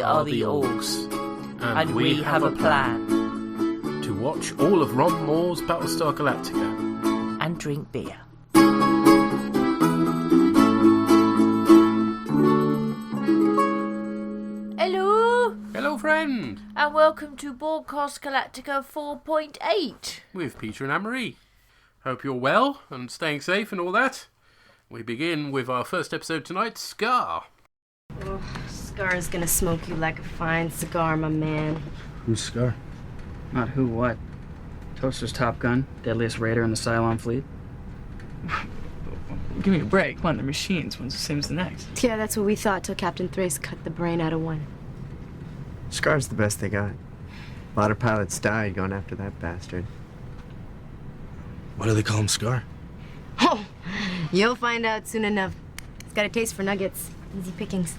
We are the Orcs, and we have a plan. To watch all of Ron Moore's Battlestar Galactica. And drink beer. Hello! Hello, friend! And welcome to Borgcast Galactica 4.8. With Peter and Anne-Marie. Hope you're well and staying safe and all that. We begin with our first episode tonight, Scar. Oh, Scar's gonna smoke you like a fine cigar, my man. Who's Scar? Not who, what. Toaster's Top Gun, deadliest raider in the Cylon fleet. Give me a break. One of the machines, one's the same as the next. Yeah, that's what we thought till Captain Thrace cut the brain out of one. Scar's the best they got. A lot of pilots died going after that bastard. Why do they call him Scar? Oh, you'll find out soon enough. It's got a taste for nuggets. Easy pickings.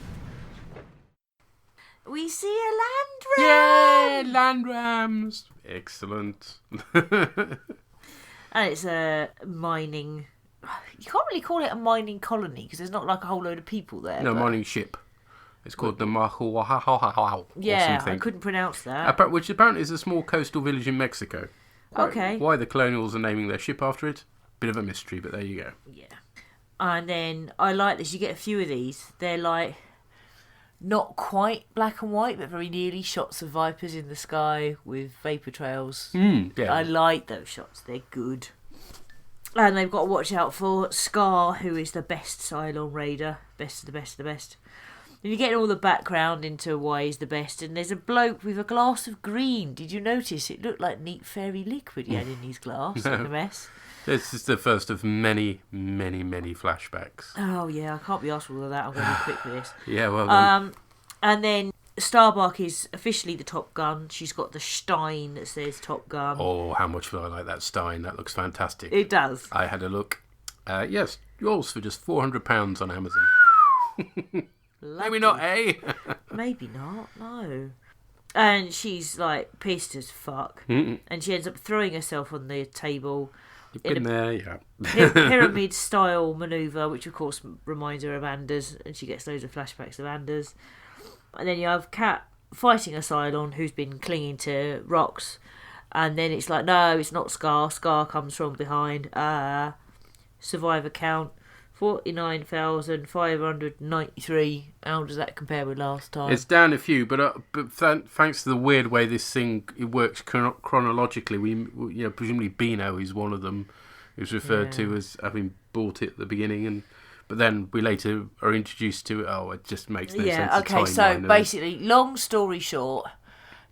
We see a land ram! Yay, land rams! Excellent. And it's a mining... You can't really call it a mining colony because there's not like a whole load of people there. No, but... mining ship. It's called the Mahuahahahau. Yeah, or something. I couldn't pronounce that. Which apparently is a small coastal village in Mexico. Okay. Why the colonials are naming their ship after it? Bit of a mystery, but there you go. Yeah. And then I like this. You get a few of these. They're like not quite black and white, but very nearly shots of vipers in the sky with vapor trails. Yeah. I like those shots. They're good. And they've got to watch out for Scar, who is the best Cylon raider. Best of the best of the best. And you get all the background into why he's the best. And there's a bloke with a glass of green. Did you notice? It looked like neat fairy liquid he had in his glass. No. In a mess. This is the first of many, many, many flashbacks. Oh, yeah. I can't be asked for all of that. I'm going to be quick with this. Yeah, well done. And then Starbuck is officially the Top Gun. She's got the Stein that says Top Gun. Oh, how much do I like that Stein. That looks fantastic. It does. I had a look. Yes, yours for just £400 on Amazon. Maybe not, eh? Maybe not, no. And she's like pissed as fuck. And she ends up throwing herself on the table. You've been there, yeah. Pyramid style manoeuvre, which of course reminds her of Anders, and she gets loads of flashbacks of Anders. And then you have Kat fighting a Cylon who's been clinging to rocks, and then it's like, no, it's not Scar. Scar comes from behind. Survivor count 49,593. How does that compare with last time? It's down a few, but thanks to the weird way this thing it works chronologically, we presumably Beano is one of them who's referred to as having bought it at the beginning, but then we later are introduced to it. Oh, it just makes no sense. Yeah, okay, so basically, long story short,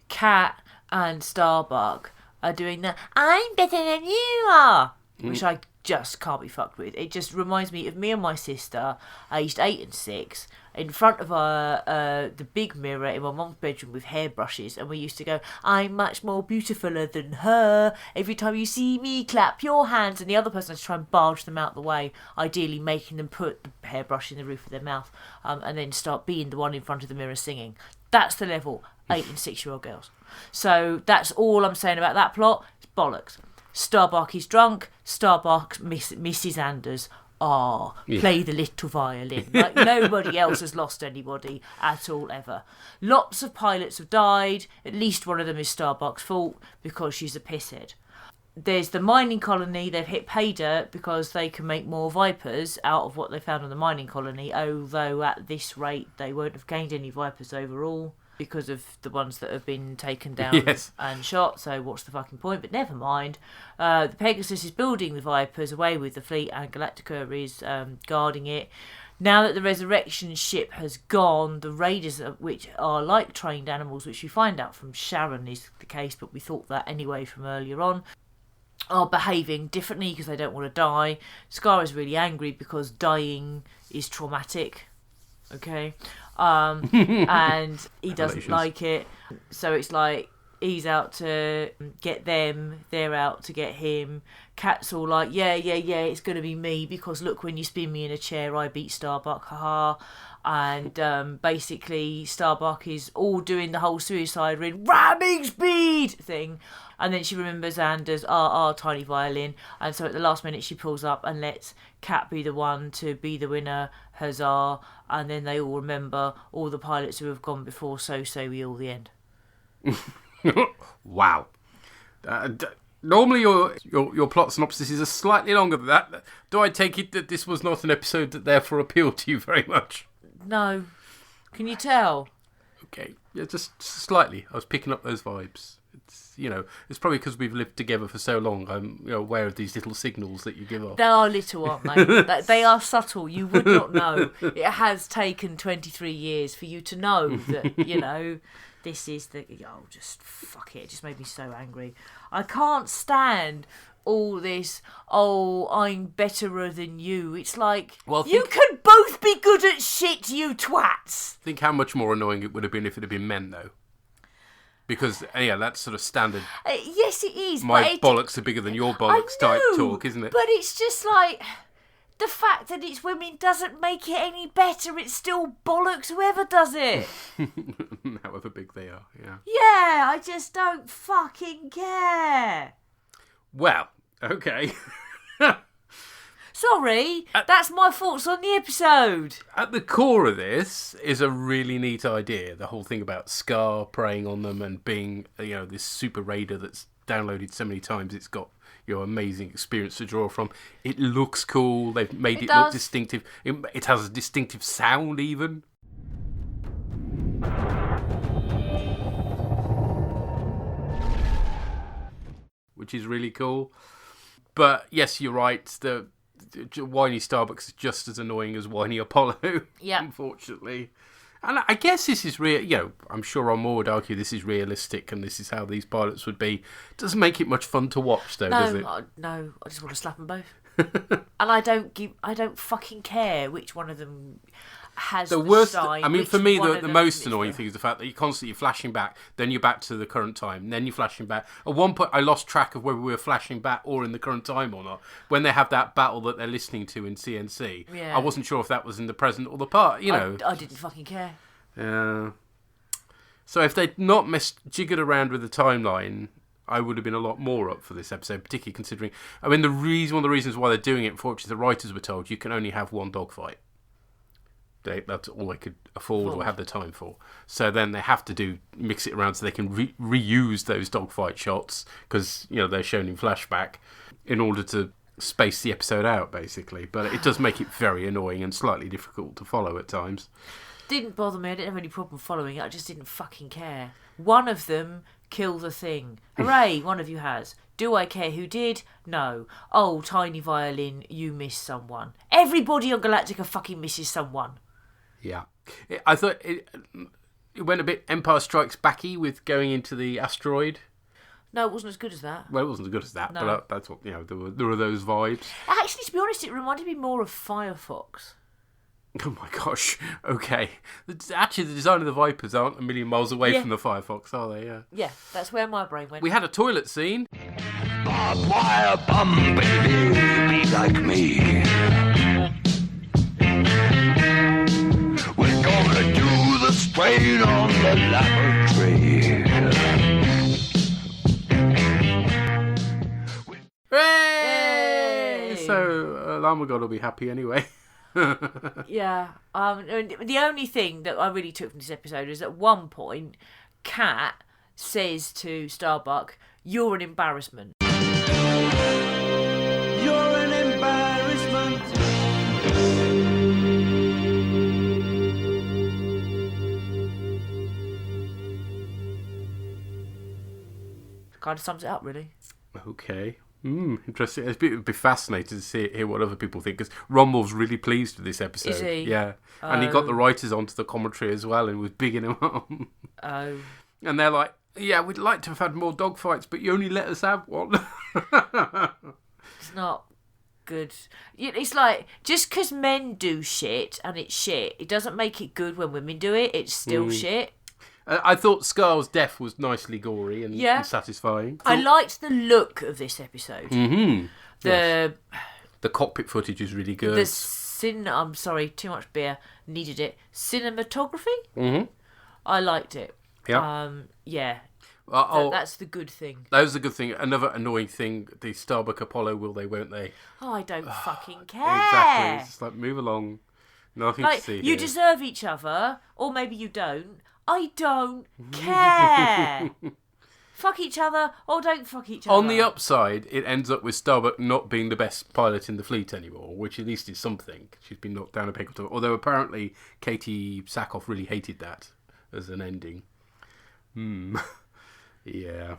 Kat and Starbuck are doing the I'm better than you are, which I just can't be fucked with. It just reminds me of me and my sister, aged 8 and 6, in front of the big mirror in my mum's bedroom with hairbrushes, and we used to go, I'm much more beautifuler than her. Every time you see me, clap your hands, and the other person has to try and barge them out the way, ideally making them put the hairbrush in the roof of their mouth, and then start being the one in front of the mirror singing. That's the level 8 and 6-year-old girls. So that's all I'm saying about that plot. It's bollocks. Starbuck is drunk. Starbuck Mrs. Anders. Play the little violin. Like nobody else has lost anybody at all ever. Lots of pilots have died. At least one of them is Starbuck's fault because she's a pisshead. There's the mining colony. They've hit pay dirt because they can make more Vipers out of what they found on the mining colony, although at this rate they won't have gained any Vipers overall because of the ones that have been taken down and shot, so what's the fucking point? But never mind. The Pegasus is building the Vipers away with the fleet, and Galactica is guarding it. Now that the resurrection ship has gone, the raiders, which are like trained animals, which we find out from Sharon is the case, but we thought that anyway from earlier on, are behaving differently because they don't want to die. Scar is really angry because dying is traumatic. Okay, and he doesn't like it. So it's like he's out to get them, they're out to get him. Kat's all like, yeah, it's going to be me because look, when you spin me in a chair, I beat Starbuck, haha. And basically Starbuck is all doing the whole suicide ring, ramming speed thing. And then she remembers Anders, our tiny violin. And so at the last minute she pulls up and lets Kat be the one to be the winner, huzzah. And then they all remember all the pilots who have gone before, so say we all, the end. Wow. Normally your plot synopsis is slightly longer than that. Do I take it that this was not an episode that therefore appealed to you very much? No. Can you tell? Okay. Yeah, just slightly. I was picking up those vibes. It's probably because we've lived together for so long. I'm aware of these little signals that you give off. They are little, aren't they? They are subtle. You would not know. It has taken 23 years for you to know that, this is the... Oh, just fuck it. It just made me so angry. I can't stand all this, I'm betterer than you. It's like, you can both be good at shit, you twats. Think how much more annoying it would have been if it had been men, though. Because, that's sort of standard. Yes, it is. My bollocks are bigger than your bollocks type talk, isn't it? But it's just like... The fact that it's women doesn't make it any better. It's still bollocks whoever does it. However big they are, yeah. Yeah, I just don't fucking care. Well, okay. Sorry, that's my thoughts on the episode. At the core of this is a really neat idea. The whole thing about Scar preying on them and being, this super raider that's downloaded so many times it's got amazing experience to draw from. It looks cool. They've made it look distinctive. It has a distinctive sound even. Which is really cool. But yes, you're right. The whiny Starbucks is just as annoying as whiny Apollo. Yeah. Unfortunately. And I guess this is real. I'm sure Ron would argue this is realistic and this is how these pilots would be. Doesn't make it much fun to watch, though, does it? No, I just want to slap them both. And I don't fucking care which one of them has the worst. sign. I mean, for me, the most annoying thing is the fact that you're constantly flashing back, then you're back to the current time, then you're flashing back. At one point, I lost track of whether we were flashing back or in the current time or not. When they have that battle that they're listening to in CNC, yeah. I wasn't sure if that was in the present or the past. I didn't fucking care. Yeah. So if they'd not jiggered around with the timeline, I would have been a lot more up for this episode, particularly considering... I mean, one of the reasons why they're doing it, unfortunately, the writers were told you can only have one dogfight. That's all they could afford or have the time for. So then they have to mix it around so they can reuse those dogfight shots, because, they're shown in flashback, in order to space the episode out, basically. But it does make it very annoying and slightly difficult to follow at times. Didn't bother me. I didn't have any problem following it. I just didn't fucking care. One of them kill the thing. Hooray, one of you has. Do I care who did? No. Oh, tiny violin, you missed someone. Everybody on Galactica fucking misses someone. Yeah. I thought it went a bit Empire Strikes Backy with going into the asteroid. No, it wasn't as good as that. Well, it wasn't as good as that, no. But that's what, there were those vibes. Actually, to be honest, it reminded me more of Firefox. Oh my gosh, okay. Actually, the design of the Vipers aren't a million miles away from the Firefox, are they? Yeah. Yeah, that's where my brain went. We had a toilet scene. Barbed wire bum, baby, be like me. We're gonna do the strain on the laboratory. Hey! So, Llama God will be happy anyway. Yeah. The only thing that I really took from this episode is at one point, Kat says to Starbuck, "You're an embarrassment." You're an embarrassment. Kind of sums it up, really. Okay. Interesting. It'd be fascinating to hear what other people think, because Ron Wolf's really pleased with this episode. Is he? Yeah. And he got the writers onto the commentary as well and was bigging them up. Oh. And they're like, yeah, we'd like to have had more dogfights, but you only let us have one. It's not good. It's like, just because men do shit and it's shit, it doesn't make it good when women do it. It's still shit. I thought Scar's death was nicely gory and satisfying. I liked the look of this episode. Mm-hmm. The cockpit footage is really good. I'm sorry, too much beer. Needed it. Cinematography. Mm-hmm. I liked it. Yeah. That's the good thing. That was the good thing. Another annoying thing: the Starbuck Apollo. Will they? Won't they? Oh, I don't fucking care. Exactly. It's just like move along. Nothing to see. You deserve each other, or maybe you don't. I don't care. Fuck each other, or don't fuck each other. On the upside, it ends up with Starbuck not being the best pilot in the fleet anymore, which at least is something. She's been knocked down a peg or two. Although apparently Katie Sackhoff really hated that as an ending. Yeah.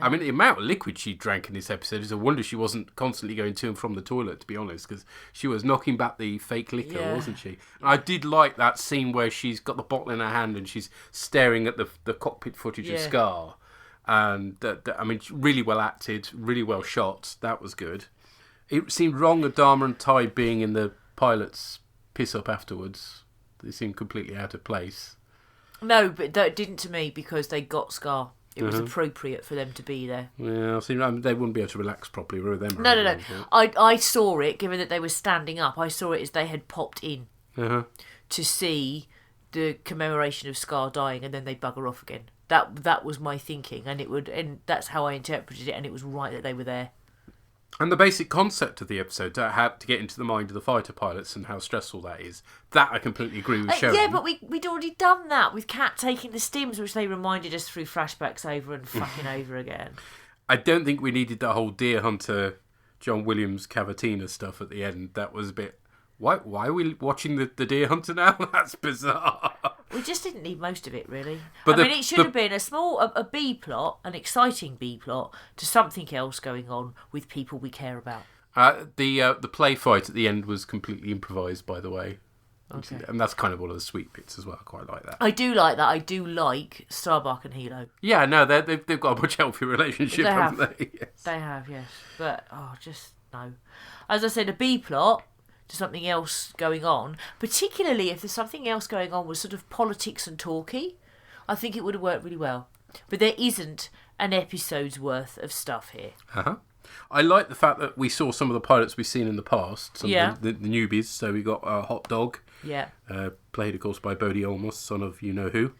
I mean, the amount of liquid she drank in this episode is a wonder she wasn't constantly going to and from the toilet, to be honest, because she was knocking back the fake liquor, wasn't she? And I did like that scene where she's got the bottle in her hand and she's staring at the cockpit footage of Scar. And, I mean, really well acted, really well shot. That was good. It seemed wrong Adama and Ty being in the pilot's piss-up afterwards. They seemed completely out of place. No, but that didn't to me because they got Scar. It was appropriate for them to be there. Yeah, they wouldn't be able to relax properly, were they? No. I saw it, given that they were standing up, I saw it as they had popped in to see the commemoration of Scar dying, and then they'd bugger off again. That was my thinking, and that's how I interpreted it, and it was right that they were there. And the basic concept of the episode, to get into the mind of the fighter pilots and how stressful that is, that I completely agree with Sharon. Yeah, but we'd already done that with Kat taking the stims, which they reminded us through flashbacks over and fucking over again. I don't think we needed that whole Deer Hunter, John Williams, Cavatina stuff at the end. That was a bit... Why are we watching the Deer Hunter now? That's bizarre. We just didn't need most of it, really. But it should have been a B plot, an exciting B plot, to something else going on with people we care about. The play fight at the end was completely improvised, by the way. Okay. And that's kind of one of the sweet bits as well. I quite like that. I do like that. I do like Starbuck and Hilo. Yeah, no, they've got a much healthier relationship, haven't they? Yes. They have, yes. But, just no. As I said, a B plot to something else going on, particularly if there's something else going on with sort of politics and talky, I think it would have worked really well. But there isn't an episode's worth of stuff here. I like the fact that we saw some of the pilots we've seen in the past, some of the newbies. So we got Hot Dog, played of course by Bodie Olmos, son of you know who.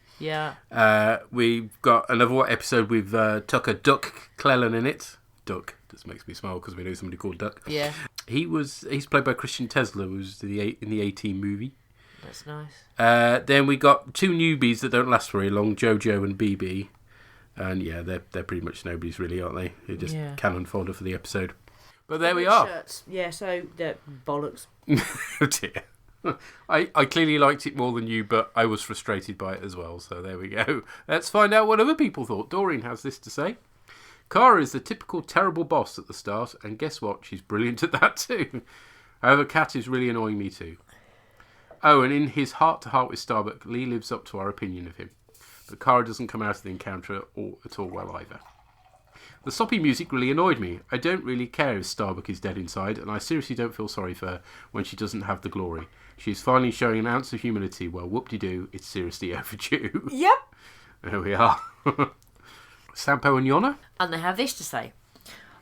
We've got another episode with Tucker Duck Cleland in it. Duck just makes me smile because we know somebody called Duck. Yeah. He's played by Christian Tesler, who's in the A-Team movie. That's nice. Then we got two newbies that don't last very long, Jojo and BB. And yeah, they're pretty much nobodies really, aren't they? They're just cannon fodder for the episode. But there we are. Shirts. Yeah, so bollocks. Oh dear. I clearly liked it more than you, but I was frustrated by it as well. So there we go. Let's find out what other people thought. Doreen has this to say. Cara is the typical terrible boss at the start, and guess what? She's brilliant at that too. However, Kat is really annoying me too. Oh, and in his heart-to-heart with Starbuck, Lee lives up to our opinion of him. But Cara doesn't come out of the encounter at all well either. The soppy music really annoyed me. I don't really care if Starbuck is dead inside, and I seriously don't feel sorry for her when she doesn't have the glory. She is finally showing an ounce of humility. Well, whoop-de-doo, it's seriously overdue. Yep. There we are. Sampo and Yona? And they have this to say.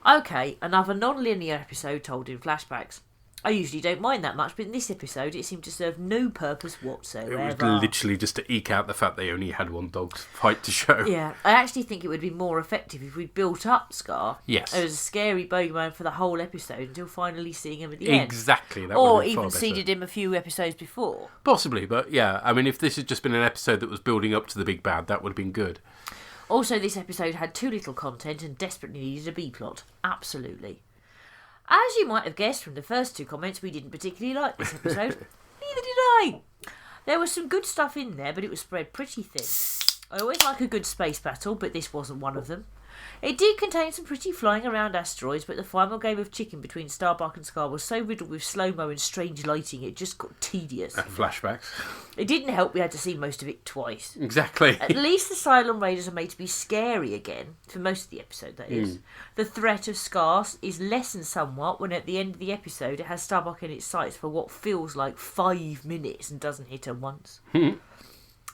Okay, another non-linear episode told in flashbacks. I usually don't mind that much, but in this episode it seemed to serve no purpose whatsoever. It was literally just to eke out the fact they only had one dog's fight to show. Yeah, I actually think it would be more effective if we'd built up Scar. Yes. As a scary bogeyman for the whole episode until finally seeing him at the end. Exactly. That or would be even far better. seeded him a few episodes before. Possibly, but yeah, I mean, if this had just been an episode that was building up to the big bad, that would have been good. Also, this episode had too little content and desperately needed a B-plot. Absolutely. As you might have guessed from the first two comments, we didn't particularly like this episode. Neither did I. There was some good stuff in there, but it was spread pretty thin. I always like a good space battle, but this wasn't one of them. It did contain some pretty flying around asteroids, but the final game of chicken between Starbuck and Scar was so riddled with slow-mo and strange lighting, it just got tedious. Flashbacks. It didn't help we had to see most of it twice. Exactly. At least the Cylon Raiders are made to be scary again, for most of the episode, that is. The threat of Scar is lessened somewhat when at the end of the episode it has Starbuck in its sights for what feels like 5 minutes and doesn't hit her once.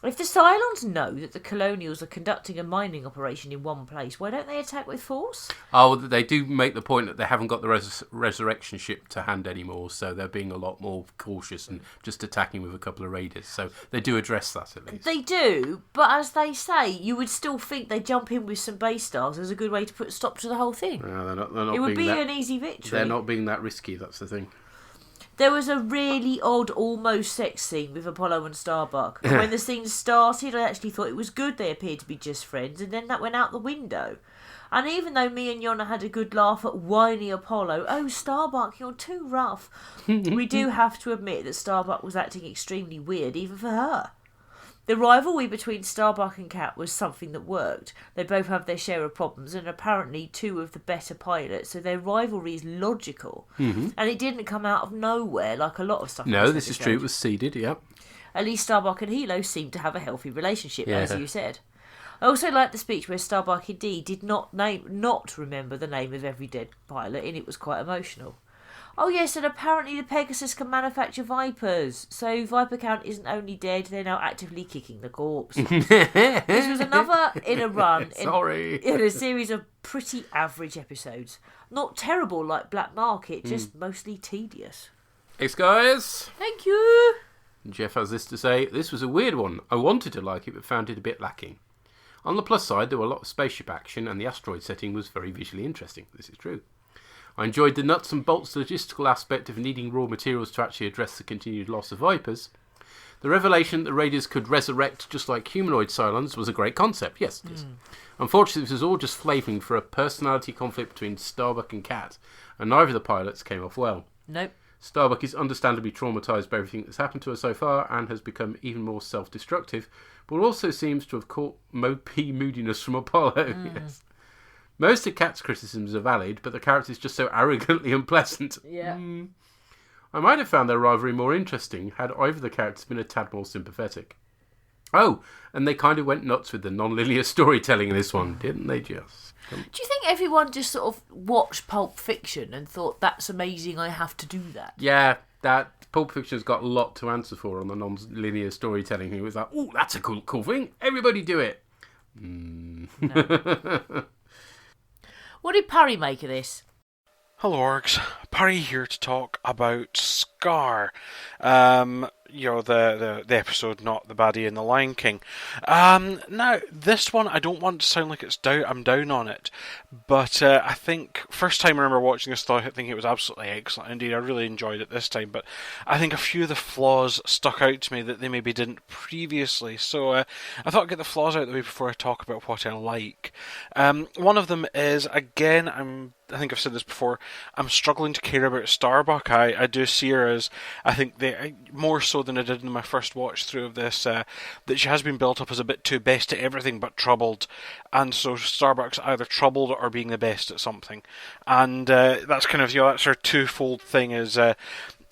If the Cylons know that the Colonials are conducting a mining operation in one place, why don't they attack with force? Oh, they do make the point that they haven't got the resurrection ship to hand anymore, so they're being a lot more cautious and just attacking with a couple of raiders. So they do address that at least. They do, but as they say, you would still think they jump in with some base stars as a good way to put a stop to the whole thing. No, they're not It would be that, an easy victory. They're not being that risky, that's the thing. There was a really odd, almost sex scene with Apollo and Starbuck. And when the scene started, I actually thought it was good they appeared to be just friends, and then that went out the window. And even though me and Yonna had a good laugh at whiny Apollo, oh, Starbuck, you're too rough, we do have to admit that Starbuck was acting extremely weird, even for her. The rivalry between Starbuck and Kat was something that worked. They both have their share of problems and apparently two of the better pilots, so their rivalry is logical. Mm-hmm. And it didn't come out of nowhere like a lot of stuff. No, this is true. It was seeded, yeah. At least Starbuck and Hilo seemed to have a healthy relationship, as you said. I also liked the speech where Starbuck indeed did not remember the name of every dead pilot, and it was quite emotional. Oh yes, and apparently the Pegasus can manufacture Vipers. So Viper Count isn't only dead, they're now actively kicking the corpse. This was another in a run in a series of pretty average episodes. Not terrible like Black Market, just mostly tedious. Thanks, guys. Thank you. Jeff has this to say: this was a weird one. I wanted to like it, but found it a bit lacking. On the plus side, there were a lot of spaceship action, and the asteroid setting was very visually interesting. This is true. I enjoyed the nuts and bolts logistical aspect of needing raw materials to actually address the continued loss of Vipers. The revelation that the Raiders could resurrect just like humanoid Cylons was a great concept. Yes, it is. Unfortunately, this was all just flavouring for a personality conflict between Starbuck and Kat, and neither of the pilots came off well. Nope. Starbuck is understandably traumatised by everything that's happened to her so far and has become even more self-destructive, but also seems to have caught mopey moodiness from Apollo. Yes. Most of Kat's criticisms are valid, but the character is just so arrogantly unpleasant. Yeah. I might have found their rivalry more interesting had either of the characters been a tad more sympathetic. Oh, and they kind of went nuts with the non-linear storytelling in this one, didn't they just? Do you think everyone just sort of watched Pulp Fiction and thought, that's amazing, I have to do that? Yeah, that Pulp Fiction's got a lot to answer for on the non-linear storytelling. It was like, oh, that's a cool thing. Everybody do it. No. What did Parry make of this? Hello, orcs. Parry here to talk about Scar. The episode, not the baddie in The Lion King. Now, this one, I don't want to sound like I'm down on it, but I think, first time I remember watching this, I think it was absolutely excellent. Indeed, I really enjoyed it this time, but I think a few of the flaws stuck out to me that they maybe didn't previously, so I thought I'd get the flaws out of the way before I talk about what I like. One of them is, again, I think I've said this before, I'm struggling to care about Starbuck. I do see her as, I think, more so than I did in my first watch through of this, that she has been built up as a bit too best at everything but troubled, and so Starbuck's either troubled or being the best at something, and that's kind of, that's her twofold thing, is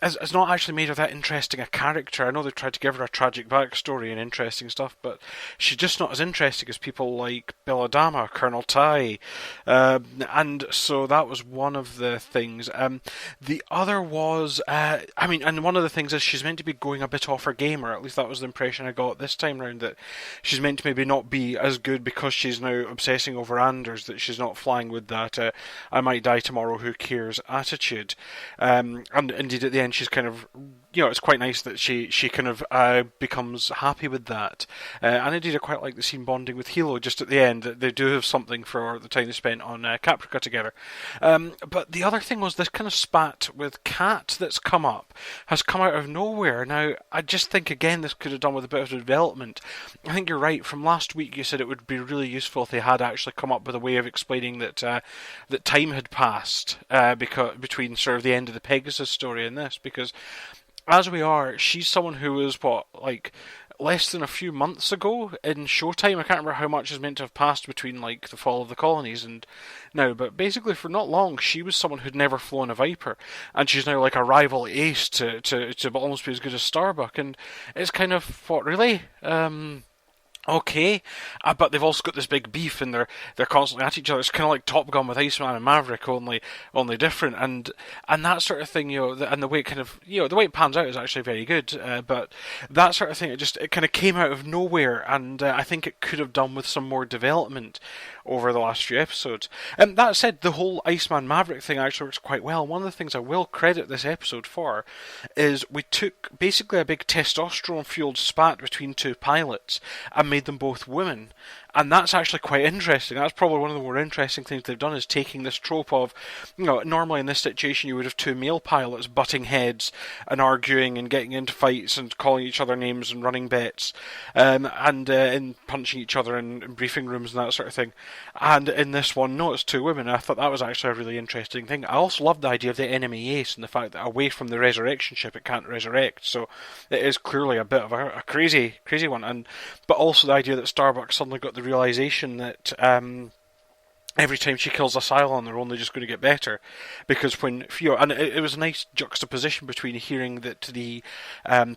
has not actually made her that interesting a character. I know they've tried to give her a tragic backstory and interesting stuff, but she's just not as interesting as people like Belladama, Colonel Tai, and so that was one of the things. The other was, and one of the things is she's meant to be going a bit off her game, or at least that was the impression I got this time round, that she's meant to maybe not be as good because she's now obsessing over Anders, that she's not flying with that I might die tomorrow, who cares attitude. And indeed at the end she's kind of, it's quite nice that she kind of becomes happy with that. And indeed I quite like the scene bonding with Hilo just at the end. They do have something for the time they spent on Caprica together. But the other thing was this kind of spat with Kat that's come out of nowhere. Now, I just think, again, this could have done with a bit of development. I think you're right. From last week you said it would be really useful if they had actually come up with a way of explaining that that time had passed between sort of the end of the Pegasus story and this, because as we are, she's someone who was, less than a few months ago in Showtime. I can't remember how much is meant to have passed between, the fall of the colonies and now, but basically for not long, she was someone who'd never flown a Viper, and she's now a rival ace to almost be as good as Starbuck, and it's kind of, really? okay, but they've also got this big beef, and they're constantly at each other. It's kind of like Top Gun with Iceman and Maverick, only different, and that sort of thing, and the way it kind of, the way it pans out is actually very good. But that sort of thing, it kind of came out of nowhere, and I think it could have done with some more development over the last few episodes. That said, the whole Iceman Maverick thing actually works quite well. One of the things I will credit this episode for is we took basically a big testosterone-fueled spat between two pilots and made them both women. And that's actually quite interesting. That's probably one of the more interesting things they've done, is taking this trope of, normally in this situation you would have two male pilots butting heads and arguing and getting into fights and calling each other names and running bets, and punching each other in briefing rooms and that sort of thing. And in this one, no, it's two women. I thought that was actually a really interesting thing. I also love the idea of the enemy ace and the fact that away from the resurrection ship it can't resurrect. So it is clearly a bit of a crazy one. But also the idea that Starbuck suddenly got the realization that every time she kills a Cylon, they're only just going to get better, because when and it was a nice juxtaposition between hearing that the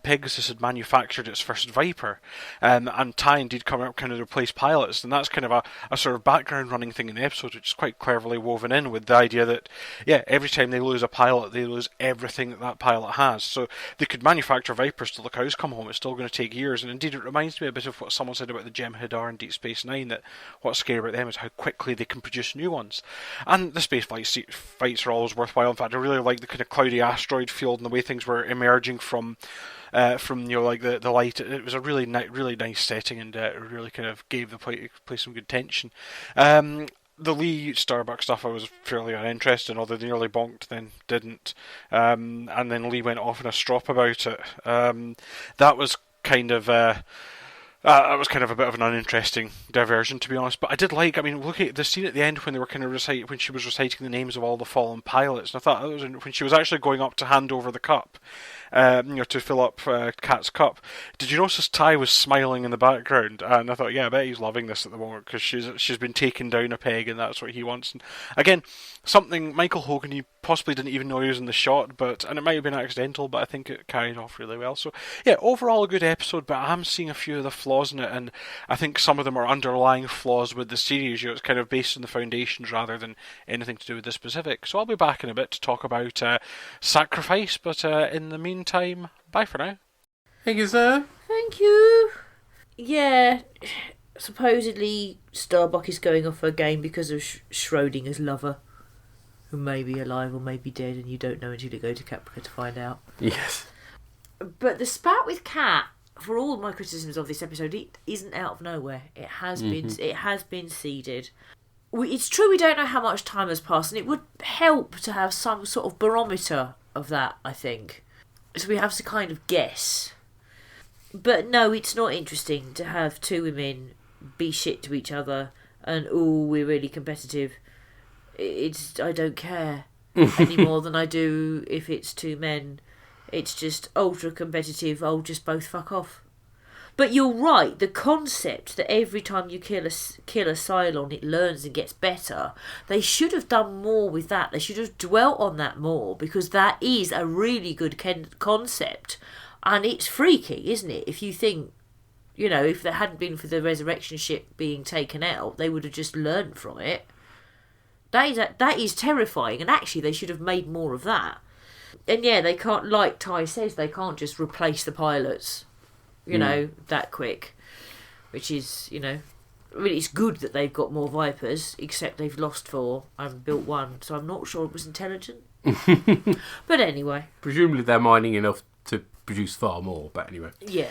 Pegasus had manufactured its first Viper, and Ty indeed coming up kind of replace pilots, and that's kind of a sort of background running thing in the episode, which is quite cleverly woven in with the idea that every time they lose a pilot, they lose everything that pilot has. So they could manufacture Vipers till the cows come home. It's still going to take years, and indeed it reminds me a bit of what someone said about the Jem'Hadar in Deep Space Nine, that what's scary about them is how quickly they can produce new ones. And the space fights are always worthwhile. In fact, I really like the kind of cloudy asteroid field and the way things were emerging from like the light. It was a really nice setting, and it really kind of gave the place some good tension. The Lee Starbuck stuff I was fairly uninterested in, although they nearly bonked, then didn't. And then Lee went off in a strop about it. That was kind of a bit of an uninteresting diversion, to be honest. But I did like, looking at the scene at the end when they were kind of when she was reciting the names of all the fallen pilots, and I thought that was when she was actually going up to hand over the cup, to fill up Kat's cup. Did you notice Ty was smiling in the background? And I thought, I bet he's loving this at the moment, because she's been taken down a peg, and that's what he wants. And again, something Michael Hogan, he possibly didn't even know he was in the shot, and it might have been accidental, but I think it carried off really well. So overall a good episode, but I am seeing a few of the flaws in it, and I think some of them are underlying flaws with the series. It's kind of based on the foundations rather than anything to do with the specific. So I'll be back in a bit to talk about Sacrifice, but in the meantime, bye for now. Thank you, sir. Thank you. Yeah, supposedly Starbuck is going off her game because of Schrodinger's lover, who may be alive or may be dead, and you don't know until you go to Caprica to find out. Yes. But the spat with Kat, for all my criticisms of this episode, it isn't out of nowhere. It has been seeded. It's true we don't know how much time has passed, and it would help to have some sort of barometer of that, I think. So we have to kind of guess. But no, it's not interesting to have two women be shit to each other and, we're really competitive. I don't care any more than I do if it's two men. It's just ultra competitive. I'll just both fuck off. But you're right. The concept that every time you kill a Cylon, it learns and gets better. They should have done more with that. They should have dwelt on that more, because that is a really good concept, and it's freaky, isn't it? If you think, if there hadn't been for the resurrection ship being taken out, they would have just learned from it. That is terrifying, and actually they should have made more of that. And they can't, like Ty says, they can't just replace the pilots, that quick. Which is, it's good that they've got more Vipers, except they've lost 4 and built 1, so I'm not sure it was intelligent. But anyway. Presumably they're mining enough to produce far more, but anyway. Yeah.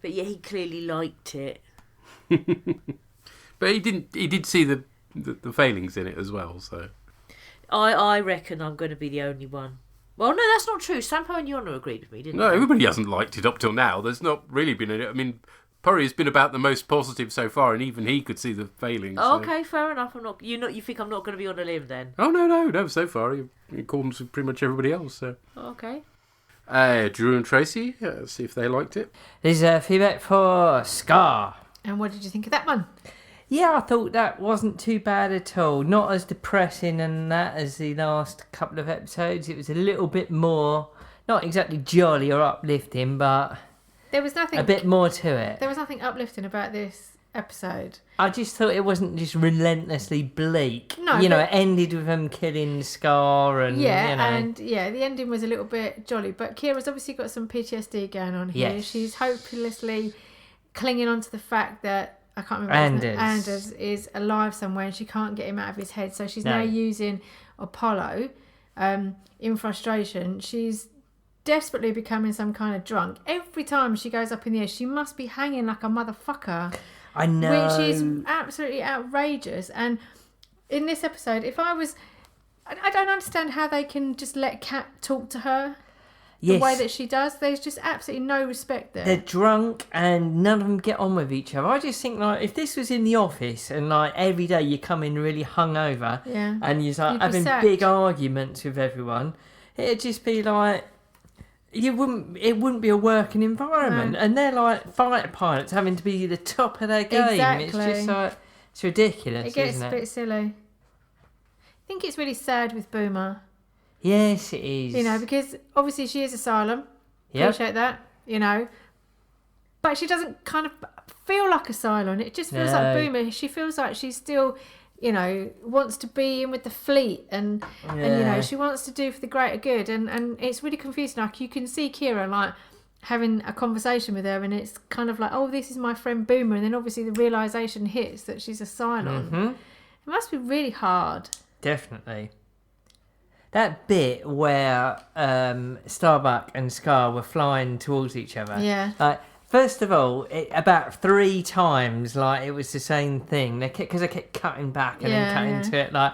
But he clearly liked it. But he did see the failings in it as well, so. I reckon I'm going to be the only one. Well, no, that's not true. Sampo and Yona agreed with me, didn't they? No, everybody hasn't liked it up till now. There's not really been any. Purry has been about the most positive so far, and even he could see the failings. Oh, okay, fair enough. You think I'm not going to be on a limb then? Oh no. So far, in accordance with pretty much everybody else. So. Okay. Drew and Tracy, see if they liked it. There's a feedback for Scar. And what did you think of that one? Yeah, I thought that wasn't too bad at all. Not as depressing and that as the last couple of episodes. It was a little bit more, not exactly jolly or uplifting, but There was nothing... a bit more to it. There was nothing uplifting about this episode. I just thought it wasn't just relentlessly bleak. No, you know, but- it ended with him killing Scar and, Yeah, you know. and the ending was a little bit jolly. But Kira's obviously got some PTSD going on here. Yes. She's hopelessly clinging on to the fact that, I can't remember his name, Anders is alive somewhere and she can't get him out of his head. So she's now using Apollo in frustration. She's desperately becoming some kind of drunk. Every time she goes up in the air, she must be hanging like a motherfucker. I know. Which is absolutely outrageous. And in this episode, if I was... I don't understand how they can just let Kat talk to her the way that she does. There's just absolutely no respect there. They're drunk and none of them get on with each other. I just think, like, if this was in the office and, like, every day you come in really hungover and you're, like, having big arguments with everyone, it'd just be, like... It wouldn't be a working environment, and they're like fighter pilots having to be the top of their game. Exactly. It's just like it's ridiculous. It gets isn't a bit silly. I think it's really sad with Boomer. Yes, it is. You know, because obviously she is Asylum. Appreciate that. You know, but she doesn't kind of feel like Asylum. It just feels like Boomer. She feels like she's still, you know, wants to be in with the fleet and you know, she wants to do for the greater good, and it's really confusing. Like, you can see Kira like having a conversation with her, and it's kind of like, oh, this is my friend Boomer, and then obviously the realization hits that she's a Cylon. It must be really hard. Definitely. That bit where Starbuck and Scar were flying towards each other. Yeah. Like, first of all, about 3 times, like, it was the same thing. Because they kept cutting back and then cutting to it, like,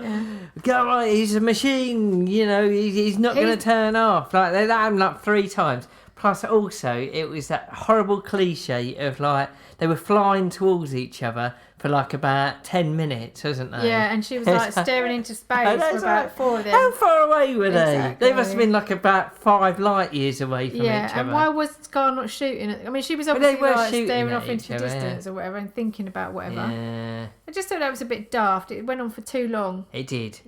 go on, he's a machine, you know, he's not going to turn off. Like, that happened like 3 times. Plus, also, it was that horrible cliche of, like, they were flying towards each other for, like, about 10 minutes, wasn't they? Yeah, and she was, like, staring into space for about 4 of them. How far away were they? Exactly. They must have been, like, about 5 light years away from each other. Yeah, and why was Scar not shooting at... I mean, she was obviously, like, staring off into the distance or whatever and thinking about whatever. Yeah. I just thought that was a bit daft. It went on for too long. It did.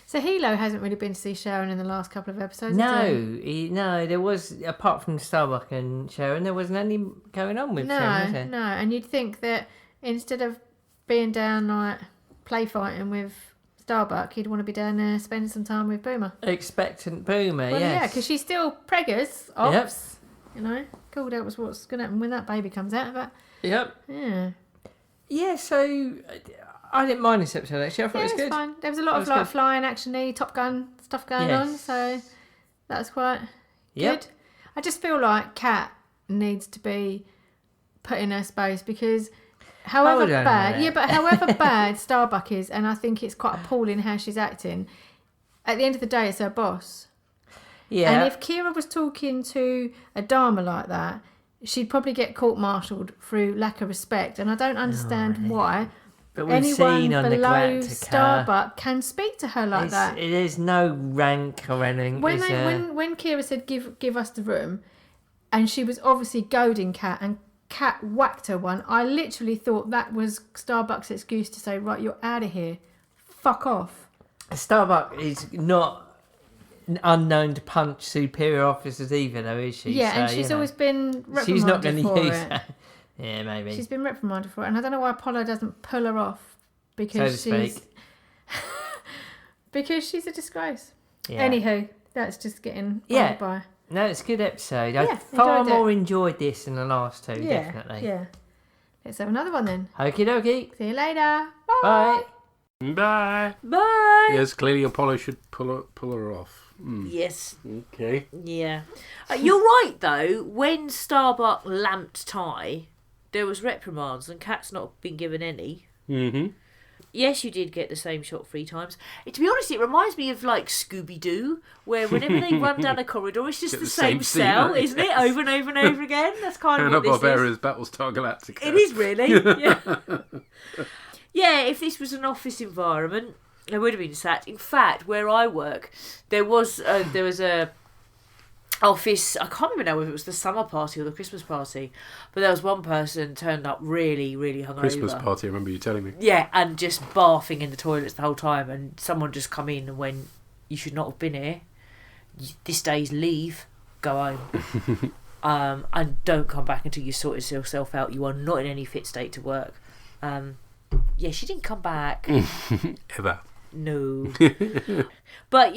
So Hilo hasn't really been to see Sharon in the last couple of episodes. No, there was, apart from Starbuck and Sharon, there wasn't any going on with Sharon, was there? No, and you'd think that instead of being down, like, play fighting with Starbuck, he'd want to be down there spending some time with Boomer. Expectant Boomer, Well, yes. yeah, because she's still preggers, ops. You know, cool, that was what's going to happen when that baby comes out, but... Yep. Yeah. Yeah, so... I didn't mind this episode, actually. I thought it was good. Fine. There was a lot of, like, flying, action-y, Top Gun stuff going on, so that was quite good. I just feel like Kat needs to be put in her space, because however bad Starbuck is, and I think it's quite appalling how she's acting, at the end of the day, it's her boss. Yeah. And if Kira was talking to a Dharma like that, she'd probably get court-martialed through lack of respect, and I don't understand why... But we've anyone seen on the below Galactica, Starbuck can speak to her like that. There's no rank or anything. When Kira said give us the room, and she was obviously goading Kat, and Kat whacked her one, I literally thought that was Starbuck's excuse to say, right, you're out of here, fuck off. Starbuck is not unknown to punch superior officers either, though, is she? Yeah, so, and she's always been reprimanded she's not going for to use it. that. Yeah, maybe. She's been reprimanded for it, and I don't know why Apollo doesn't pull her off, because so to she's speak. because she's a disgrace. Yeah. Anywho, that's just getting rolled by. No, it's a good episode. I Yeah, far enjoyed it. more enjoyed this than the last 2, definitely. Yeah. Let's have another one then. Okie dokie. See you later. Bye. Bye. Bye. Yes, clearly Apollo should pull her off. Yes. Okay. Yeah. You're right, though. When Starbuck lamped Ty, there was reprimands, and Kat's not been given any. Mm-hmm. Yes, you did get the same shot 3 times. To be honest, it reminds me of, like, Scooby-Doo, where whenever they run down a corridor, it's just the same cell, scene, isn't it? Over and over and over again. That's kind of what this is. Hanna-Barbera's Battlestar Galactica. It is really. Yeah. Yeah, if this was an office environment, I would have been sacked. In fact, where I work, there was a office. I can't remember now if it was the summer party or the Christmas party, but there was one person turned up really, really hungover. Christmas party, I remember you telling me. Yeah, and just barfing in the toilets the whole time, and someone just come in and went, "You should not have been here. This day's leave. Go home." and don't come back until you sort yourself out. You are not in any fit state to work. Yeah, she didn't come back. Ever. No. But,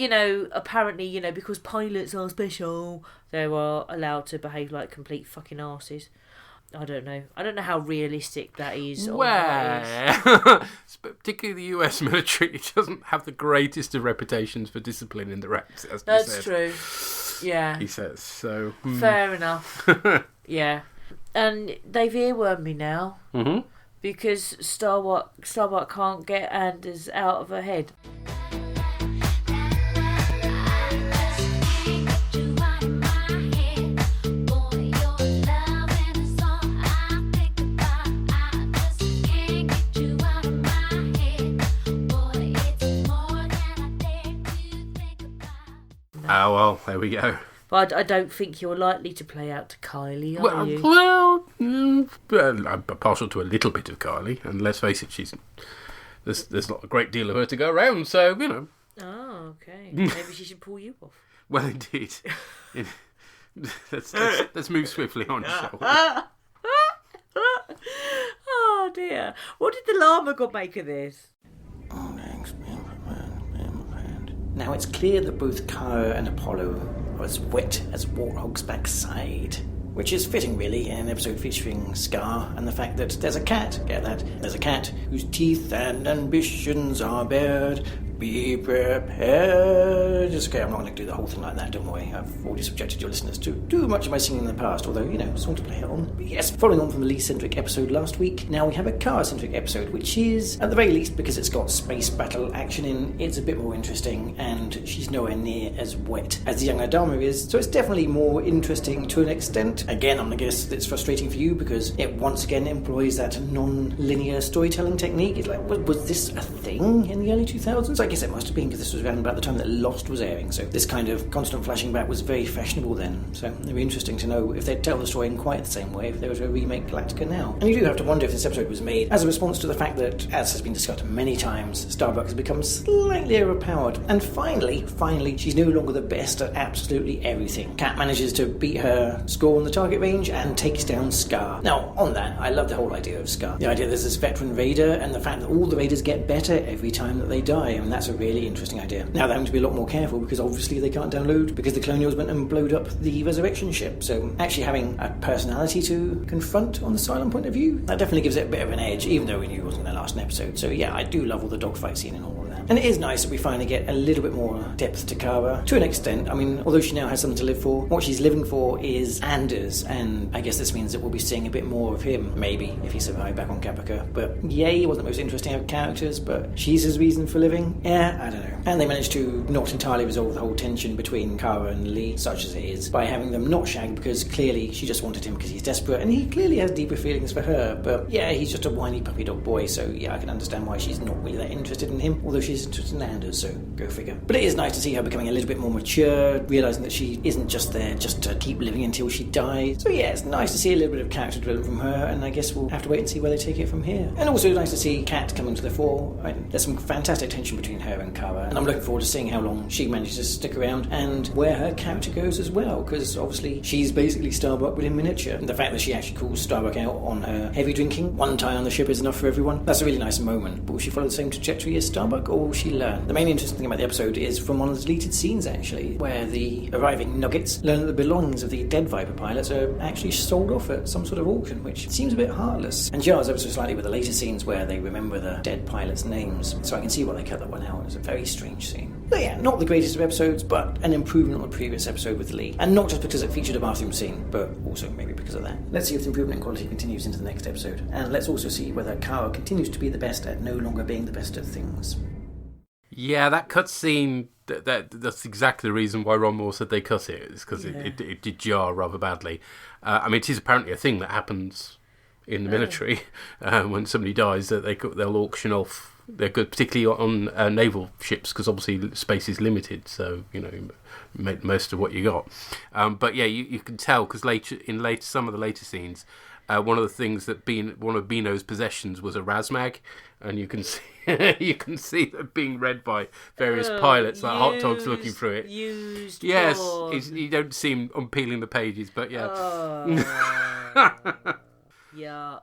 apparently, because pilots are special, they are allowed to behave like complete fucking arses. I don't know. I don't know how realistic that is. Well, particularly the US military doesn't have the greatest of reputations for discipline in the ranks. That's true. Yeah. He says, so... Fair enough. Yeah. And they've earwormed me now. Mm-hmm. Because Starbuck can't get Anders out of her head. Oh, well, there we go. But I don't think you're likely to play out to Kylie, are you? Well, I'm partial to a little bit of Kylie, and let's face it, there's not a great deal of her to go around, so, Oh, okay. Maybe she should pull you off. Well, indeed. Let's move swiftly on, shall we? Oh, dear. What did the llama god make of this? Now it's clear that both Kara and Apollo are as wet as Warthog's backside, which is fitting really in an episode featuring Scar and the fact that there's a cat, get that? There's a cat whose teeth and ambitions are bared. Be prepared. It's okay, I'm not going to do the whole thing like that, don't worry. I've already subjected your listeners to too much of my singing in the past, although, song to play it on. But yes, following on from the Lee-centric episode last week, now we have a Kara-centric episode, which is, at the very least, because it's got space battle action in, it's a bit more interesting, and she's nowhere near as wet as the young Adama is, so it's definitely more interesting to an extent. Again, I'm going to guess that it's frustrating for you, because it once again employs that non-linear storytelling technique. It's like, was this a thing in the early 2000s? I guess it must have been, because this was around about the time that Lost was airing, so this kind of constant flashing back was very fashionable then, so it'd be interesting to know if they'd tell the story in quite the same way if there was a remake Galactica now. And you do have to wonder if this episode was made as a response to the fact that, as has been discussed many times, Starbuck has become slightly overpowered, and finally, she's no longer the best at absolutely everything. Kat manages to beat her score on the target range and takes down Scar. Now, on that, I love the whole idea of Scar. The idea that there's this veteran raider, and the fact that all the raiders get better every time that they die. I mean, that's a really interesting idea. Now they're having to be a lot more careful because obviously they can't download because the Colonials went and blowed up the resurrection ship. So actually having a personality to confront on the Cylon point of view, that definitely gives it a bit of an edge, even though we knew it wasn't going to last an episode. So yeah, I do love all the dogfight scene and all of that. And it is nice that we finally get a little bit more depth to Kara, to an extent. I mean, although she now has something to live for, what she's living for is Anders, and I guess this means that we'll be seeing a bit more of him, maybe, if he survived back on Caprica. But yeah, he wasn't the most interesting of characters, but she's his reason for living. Yeah, I don't know. And they managed to not entirely resolve the whole tension between Kara and Lee, such as it is, by having them not shag, because clearly she just wanted him because he's desperate, and he clearly has deeper feelings for her. But yeah, he's just a whiny puppy dog boy, so yeah, I can understand why she's not really that interested in him, although she's interested in Anders, so go figure. But it is nice to see her becoming a little bit more mature, realising that she isn't just there just to keep living until she dies. So yeah, it's nice to see a little bit of character development from her, and I guess we'll have to wait and see where they take it from here. And also nice to see Kat coming to the fore. There's some fantastic tension between her and Kara, and I'm looking forward to seeing how long she manages to stick around and where her character goes as well, because obviously she's basically Starbuck but in miniature. And the fact that she actually calls Starbuck out on her heavy drinking, one tie on the ship is enough for everyone, that's a really nice moment. But will she follow the same trajectory as Starbuck, or will she learn? The main interesting thing about the episode is from one of the deleted scenes, actually, where the arriving Nuggets learn that the belongings of the dead Viper pilots are actually sold off at some sort of auction, which seems a bit heartless. And jars ever so slightly with the later scenes where they remember the dead pilots' names, so I can see why they cut that one out. It's a very strange scene. But yeah, not the greatest of episodes, but an improvement on the previous episode with Lee. And not just because it featured a bathroom scene, but also maybe because of that. Let's see if the improvement in quality continues into the next episode. And let's also see whether Kara continues to be the best at no longer being the best of things. Yeah, that cutscene, that's exactly the reason why Ron Moore said they cut it, is because it did jar rather badly. I mean, it is apparently a thing that happens in the military when somebody dies, that they'll auction off they're good, particularly on naval ships, because obviously space is limited. So make the most of what you got. But yeah, you can tell because some of the later scenes, one of the things that one of Beano's possessions was a Razmag, and you can see that being read by various pilots, like hot dogs looking through it. Yes, you don't see him unpeeling the pages, but yeah. Yeah.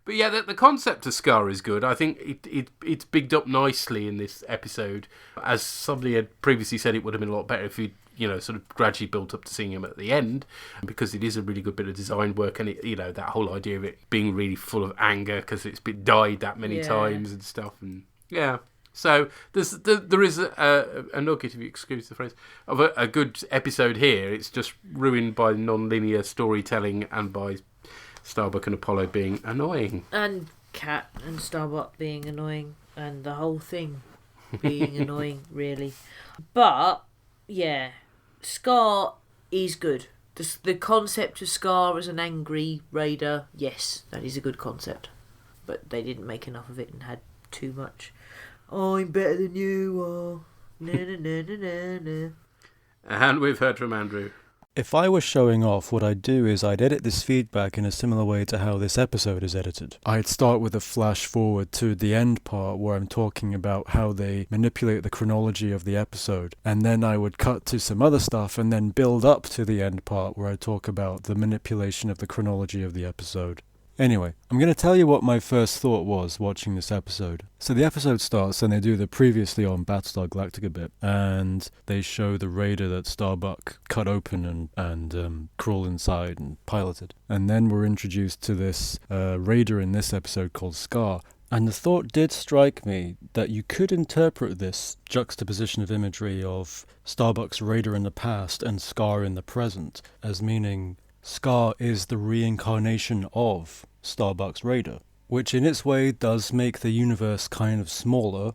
But yeah, the concept of Scar is good. I think it's bigged up nicely in this episode. As somebody had previously said, it would have been a lot better if you sort of gradually built up to seeing him at the end, because it is a really good bit of design work, and that whole idea of it being really full of anger because it's been died that many times and stuff, and yeah. So there is a nugget, if you excuse the phrase, of a good episode here. It's just ruined by non-linear storytelling and by Starbuck and Apollo being annoying. And Cat and Starbuck being annoying. And the whole thing being annoying, really. But, yeah, Scar is good. The concept of Scar as an angry raider, yes, that is a good concept. But they didn't make enough of it and had too much. I'm better than you are. Na na na na na na. And we've heard from Andrew. If I was showing off, what I'd do is I'd edit this feedback in a similar way to how this episode is edited. I'd start with a flash forward to the end part where I'm talking about how they manipulate the chronology of the episode, and then I would cut to some other stuff and then build up to the end part where I talk about the manipulation of the chronology of the episode. Anyway, I'm going to tell you what my first thought was watching this episode. So the episode starts and they do the previously on Battlestar Galactica bit, and they show the raider that Starbuck cut open and crawled inside and piloted. And then we're introduced to this raider in this episode called Scar. And the thought did strike me that you could interpret this juxtaposition of imagery of Starbuck's raider in the past and Scar in the present as meaning Scar is the reincarnation of Starbuck's Raider, which in its way does make the universe kind of smaller,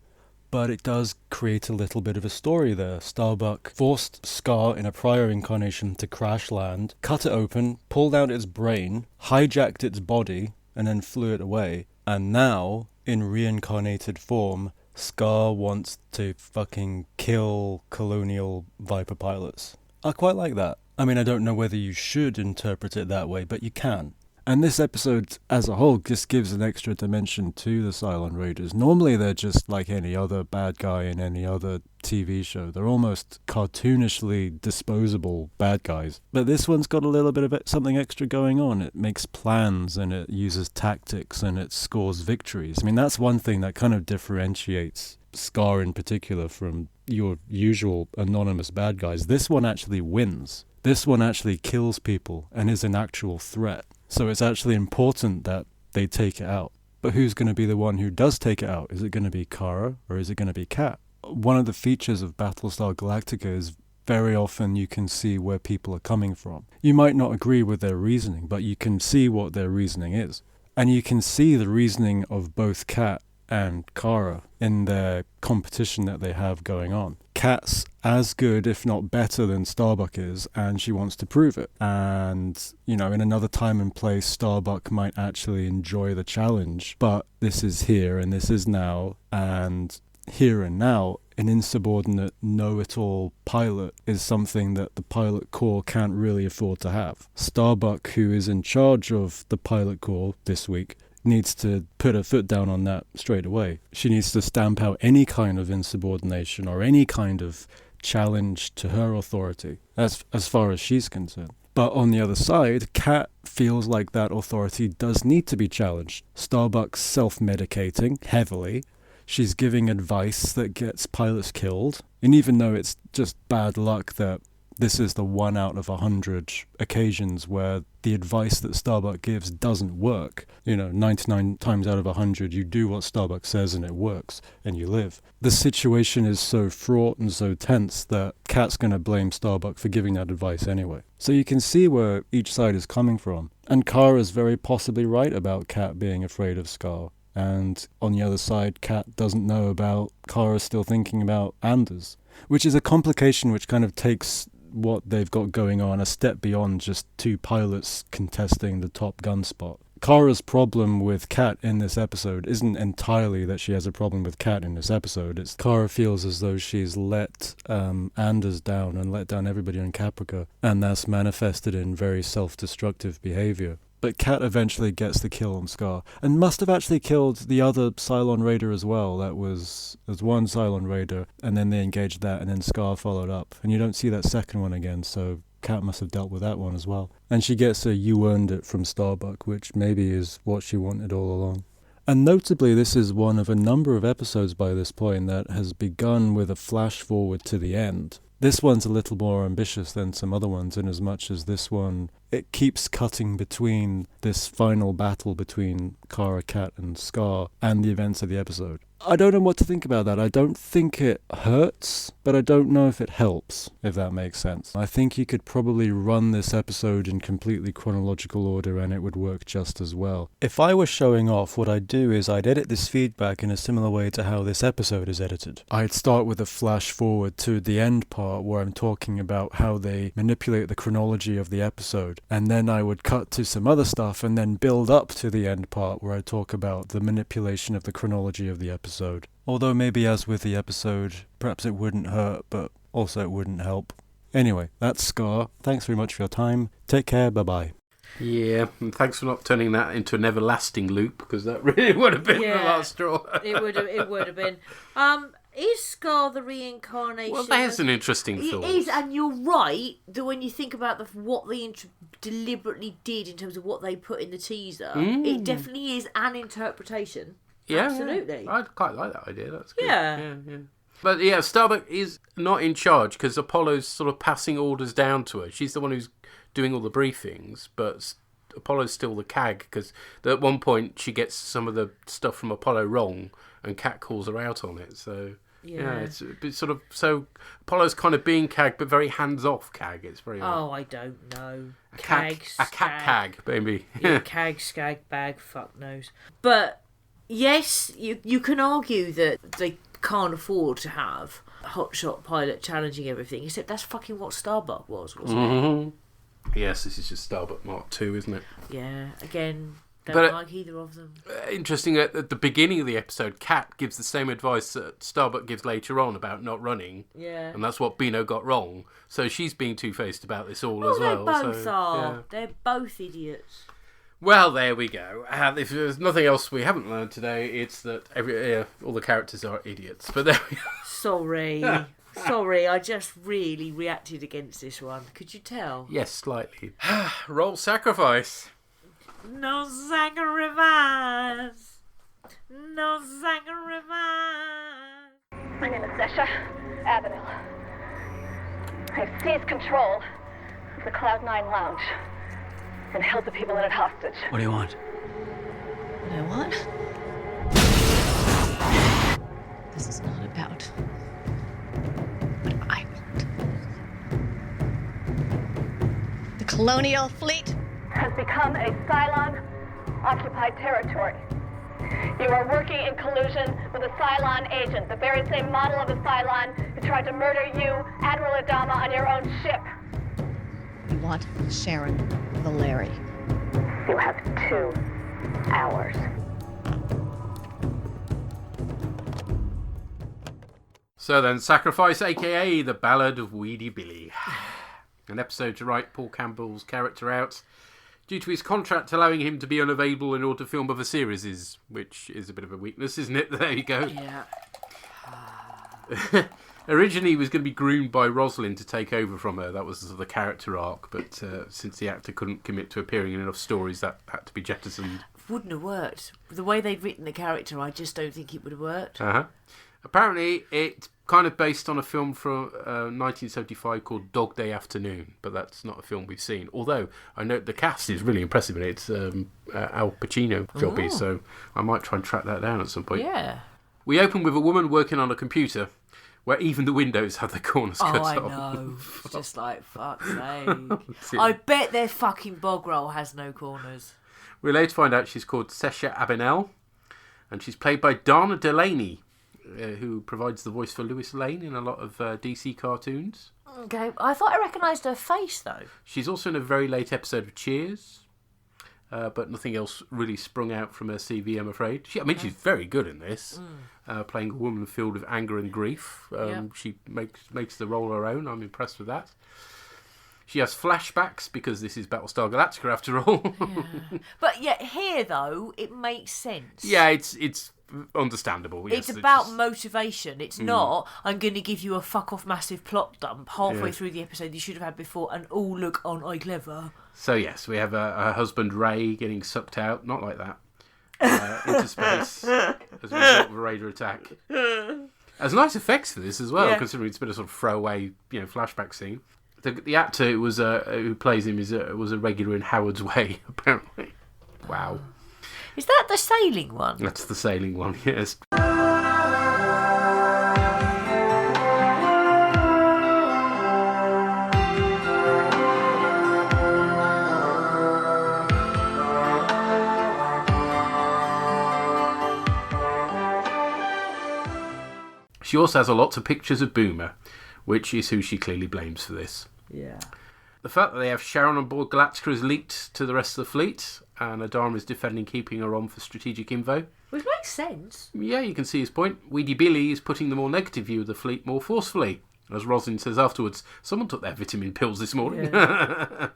but it does create a little bit of a story there. Starbuck forced Scar in a prior incarnation to crash land, cut it open, pulled out its brain, hijacked its body, and then flew it away. And now, in reincarnated form, Scar wants to fucking kill Colonial Viper pilots. I quite like that. I mean, I don't know whether you should interpret it that way, but you can. And this episode as a whole just gives an extra dimension to the Cylon Raiders. Normally they're just like any other bad guy in any other TV show. They're almost cartoonishly disposable bad guys. But this one's got a little bit of something extra going on. It makes plans and it uses tactics and it scores victories. I mean, that's one thing that kind of differentiates Scar in particular from your usual anonymous bad guys. This one actually wins. This one actually kills people and is an actual threat. So it's actually important that they take it out. But who's going to be the one who does take it out? Is it going to be Kara or is it going to be Kat? One of the features of Battlestar Galactica is very often you can see where people are coming from. You might not agree with their reasoning, but you can see what their reasoning is. And you can see the reasoning of both Kat and Kara in their competition that they have going on. Kat's as good, if not better, than Starbuck is, and she wants to prove it. And, in another time and place, Starbuck might actually enjoy the challenge, but this is here and this is now, and here and now, an insubordinate, know-it-all pilot is something that the pilot corps can't really afford to have. Starbuck, who is in charge of the pilot corps this week, needs to put her foot down on that straight away. She needs to stamp out any kind of insubordination or any kind of challenge to her authority, as far as she's concerned. But on the other side, Kat feels like that authority does need to be challenged. Starbuck's self-medicating heavily. She's giving advice that gets pilots killed. And even though it's just bad luck that this is the 1 out of 100 occasions where the advice that Starbuck gives doesn't work. 99 times out of 100, you do what Starbuck says and it works, and you live. The situation is so fraught and so tense that Kat's going to blame Starbuck for giving that advice anyway. So you can see where each side is coming from. And Kara's very possibly right about Kat being afraid of Scar. And on the other side, Kat doesn't know about Kara still thinking about Anders, which is a complication which kind of takes what they've got going on a step beyond just two pilots contesting the Top Gun spot. Kara's problem with Kat in this episode isn't entirely that she has a problem with Kat in this episode. It's Kara feels as though she's let Anders down and let down everybody on Caprica, and that's manifested in very self-destructive behaviour. But Kat eventually gets the kill on Scar, and must have actually killed the other Cylon Raider as well. There's one Cylon Raider, and then they engaged that, and then Scar followed up. And you don't see that second one again, so Kat must have dealt with that one as well. And she gets a "you earned it" from Starbuck, which maybe is what she wanted all along. And notably, this is one of a number of episodes by this point that has begun with a flash forward to the end. This one's a little more ambitious than some other ones, in as much as this one, it keeps cutting between this final battle between Kara, Kat and Scar and the events of the episode. I don't know what to think about that. I don't think it hurts, but I don't know if it helps, if that makes sense. I think you could probably run this episode in completely chronological order and it would work just as well. If I were showing off, what I'd do is I'd edit this feedback in a similar way to how this episode is edited. I'd start with a flash forward to the end part where I'm talking about how they manipulate the chronology of the episode, and then I would cut to some other stuff and then build up to the end part where I talk about the manipulation of the chronology of the episode. Although maybe, as with the episode, perhaps it wouldn't hurt, but also it wouldn't help. Anyway, that's Scar. Thanks very much for your time. Take care, bye-bye. Yeah, and thanks for not turning that into an everlasting loop, because that really would have been the last straw. It would have been. Is Scar the reincarnation? Well, there's an interesting thought. It is, and you're right that when you think about what they deliberately did in terms of what they put in the teaser, it definitely is an interpretation. Yeah, absolutely. Yeah. I quite like that idea. That's good. Yeah. But yeah, Starbuck is not in charge because Apollo's sort of passing orders down to her. She's the one who's doing all the briefings, but Apollo's still the CAG because at one point she gets some of the stuff from Apollo wrong and Kat calls her out on it. So yeah, it's sort of, so Apollo's kind of being CAG but very hands-off CAG. It's very I don't know. A CAG, maybe. Yeah, CAG, skag, bag, fuck knows. But yes, you can argue that they can't afford to have a hotshot pilot challenging everything, except that's fucking what Starbuck wasn't it? Yes, this is just Starbuck Mark II, isn't it? Yeah, again, don't like either of them. Interesting, at the beginning of the episode, Kat gives the same advice that Starbuck gives later on about not running. Yeah. And that's what Bino got wrong. So she's being two-faced about this all as well. They both are. Yeah. They're both idiots. Well, there we go. If there's nothing else we haven't learned today, it's that all the characters are idiots. But there we are. Sorry, I just really reacted against this one. Could you tell? Yes, slightly. Roll sacrifice. No sacrifice. No sacrifice. My name is Zesha Avenel. I've seized control of the Cloud 9 Lounge and held the people in it hostage. What do you want? What I want? This is not about what I want. The Colonial Fleet has become a Cylon-occupied territory. You are working in collusion with a Cylon agent, the very same model of the Cylon who tried to murder you, Admiral Adama, on your own ship. You want Sharon Valeri. You have 2 hours. So then, Sacrifice, a.k.a. the Ballad of Weedy Billy. An episode to write Paul Campbell's character out due to his contract allowing him to be unavailable in order to film other series, which is a bit of a weakness, isn't it? There you go. Yeah. Originally, he was going to be groomed by Rosalind to take over from her. That was the character arc, but since the actor couldn't commit to appearing in enough stories, that had to be jettisoned. Wouldn't have worked. The way they'd written the character, I just don't think it would have worked. Apparently, it's kind of based on a film from 1975 called Dog Day Afternoon, but that's not a film we've seen. Although, I note the cast is really impressive in it. It's Al Pacino jobby, so I might try and track that down at some point. Yeah. We open with a woman working on a computer where even the windows have their corners cut off. I know. Just like, fuck's sake. I bet their fucking bog roll has no corners. We later find out she's called Sesha Abenel, and she's played by Dana Delaney, who provides the voice for Lois Lane in a lot of DC cartoons. Okay, I thought I recognised her face, though. She's also in a very late episode of Cheers. but nothing else really sprung out from her CV, I'm afraid. She's very good in this, playing a woman filled with anger and grief. She makes the role her own. I'm impressed with that. She has flashbacks because this is Battlestar Galactica after all. But here though, it makes sense. Yeah, it's understandable. Yes, it's about motivation. It's not, I'm going to give you a fuck off massive plot dump halfway through the episode you should have had before, and look, aren't I clever? So yes, we have her husband Ray getting sucked out, not like that, into space as a result of a Raider attack. There's nice effects for this as well, considering it's been a sort of throwaway, flashback scene. The actor who plays him was a regular in Howard's Way, apparently. Wow. Is that the sailing one? That's the sailing one, yes. She also has a lot of pictures of Boomer, which is who she clearly blames for this. Yeah. The fact that they have Sharon on board Galactica is leaked to the rest of the fleet, and Adama is defending keeping her on for strategic info. Which makes sense. Yeah, you can see his point. Weedy Billy is putting the more negative view of the fleet more forcefully. As Roslin says afterwards, someone took their vitamin pills this morning. Yeah.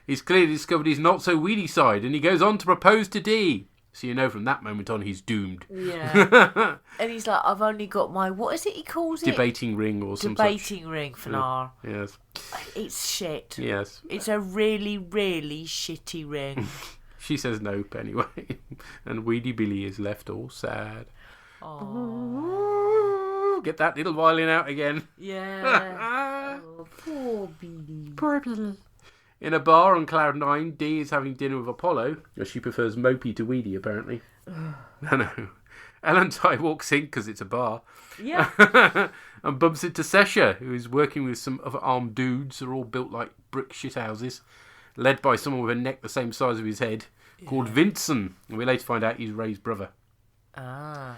He's clearly discovered his not-so-weedy side, and he goes on to propose to Dee. So you know from that moment on he's doomed. Yeah. And he's like, I've only got my, what is it he calls it? Debating ring or something. Debating ring, Fanar. Yes. It's shit. Yes. It's a really, really shitty ring. She says nope anyway. And Weedy Billy is left all sad. Oh. Get that little violin out again. Yeah. Poor Billy. Poor Billy. In a bar on Cloud 9, Dee is having dinner with Apollo, as she prefers Mopey to Weedy, apparently. I know. Ellen Ty walks in, because it's a bar. Yeah. And bumps into Sesha, who is working with some other armed dudes. They're all built like brick shithouses, led by someone with a neck the same size of his head, called Vincent. And we later find out he's Ray's brother. Ah.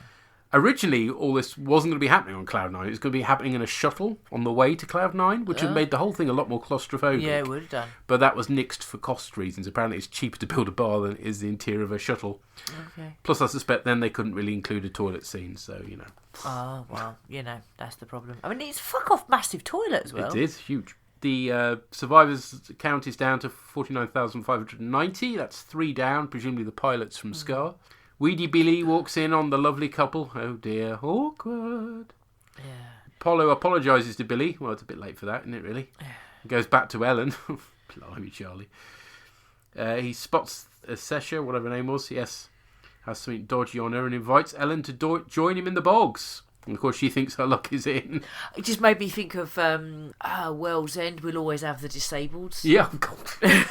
Originally, all this wasn't going to be happening on Cloud 9. It was going to be happening in a shuttle on the way to Cloud 9, which would have made the whole thing a lot more claustrophobic. Yeah, it would have done. But that was nixed for cost reasons. Apparently, it's cheaper to build a bar than it is the interior of a shuttle. Okay. Plus, I suspect then they couldn't really include a toilet scene, so, Oh, well, that's the problem. I mean, it's a fuck-off massive toilet as well. It is huge. The survivors count is down to 49,590. That's 3 down, presumably the pilots from Scar. Weedy Billy walks in on the lovely couple. Oh dear, awkward. Yeah. Apollo apologises to Billy. Well, it's a bit late for that, isn't it, really? Goes back to Ellen. Blimey, Charlie. He spots Sesha, whatever her name was, yes, has something dodgy on her and invites Ellen to join him in the bogs. And of course she thinks her luck is in. It just made me think of World's End, we'll always have the disabled. Yeah, God.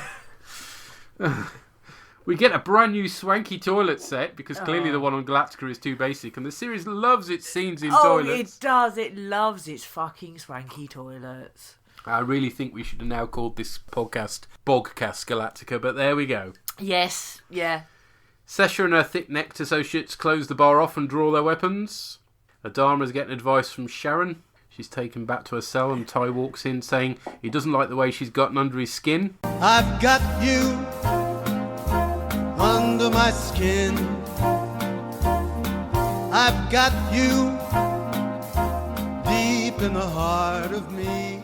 We get a brand new swanky toilet set because clearly the one on Galactica is too basic, and the series loves its scenes in toilets. Oh, it does. It loves its fucking swanky toilets. I really think we should have now called this podcast Borgcast Galactica, but there we go. Yes, yeah. Sesha and her thick-necked associates close the bar off and draw their weapons. Adama's getting advice from Sharon. She's taken back to her cell, and Ty walks in saying he doesn't like the way she's gotten under his skin. I've got you under my skin. I've got you deep in the heart of me.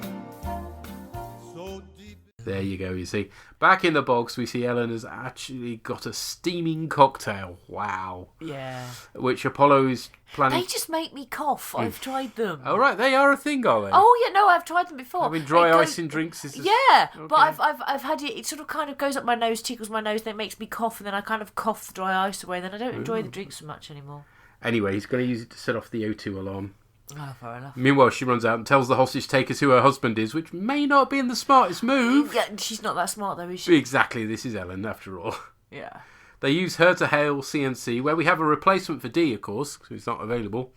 So deep. There you go, you see. Back in the box, we see Ellen has actually got a steaming cocktail. Wow. Yeah. Which Apollo is planning. They just make me cough. I've tried them. Oh, right. They are a thing, are they? Oh, yeah. No, I've tried them before. Having dry ice in drinks is... Yeah. Okay. But I've had it. It sort of kind of goes up my nose, tickles my nose, then it makes me cough, and then I kind of cough the dry ice away. Then I don't enjoy the drinks so much anymore. Anyway, he's going to use it to set off the O2 alarm. Oh, fair enough. Meanwhile, she runs out and tells the hostage takers who her husband is, which may not have been the smartest move. Yeah, she's not that smart, though, is she? Exactly, this is Ellen, after all. Yeah. They use her to hail CNC, where we have a replacement for Dee, of course, who's not available.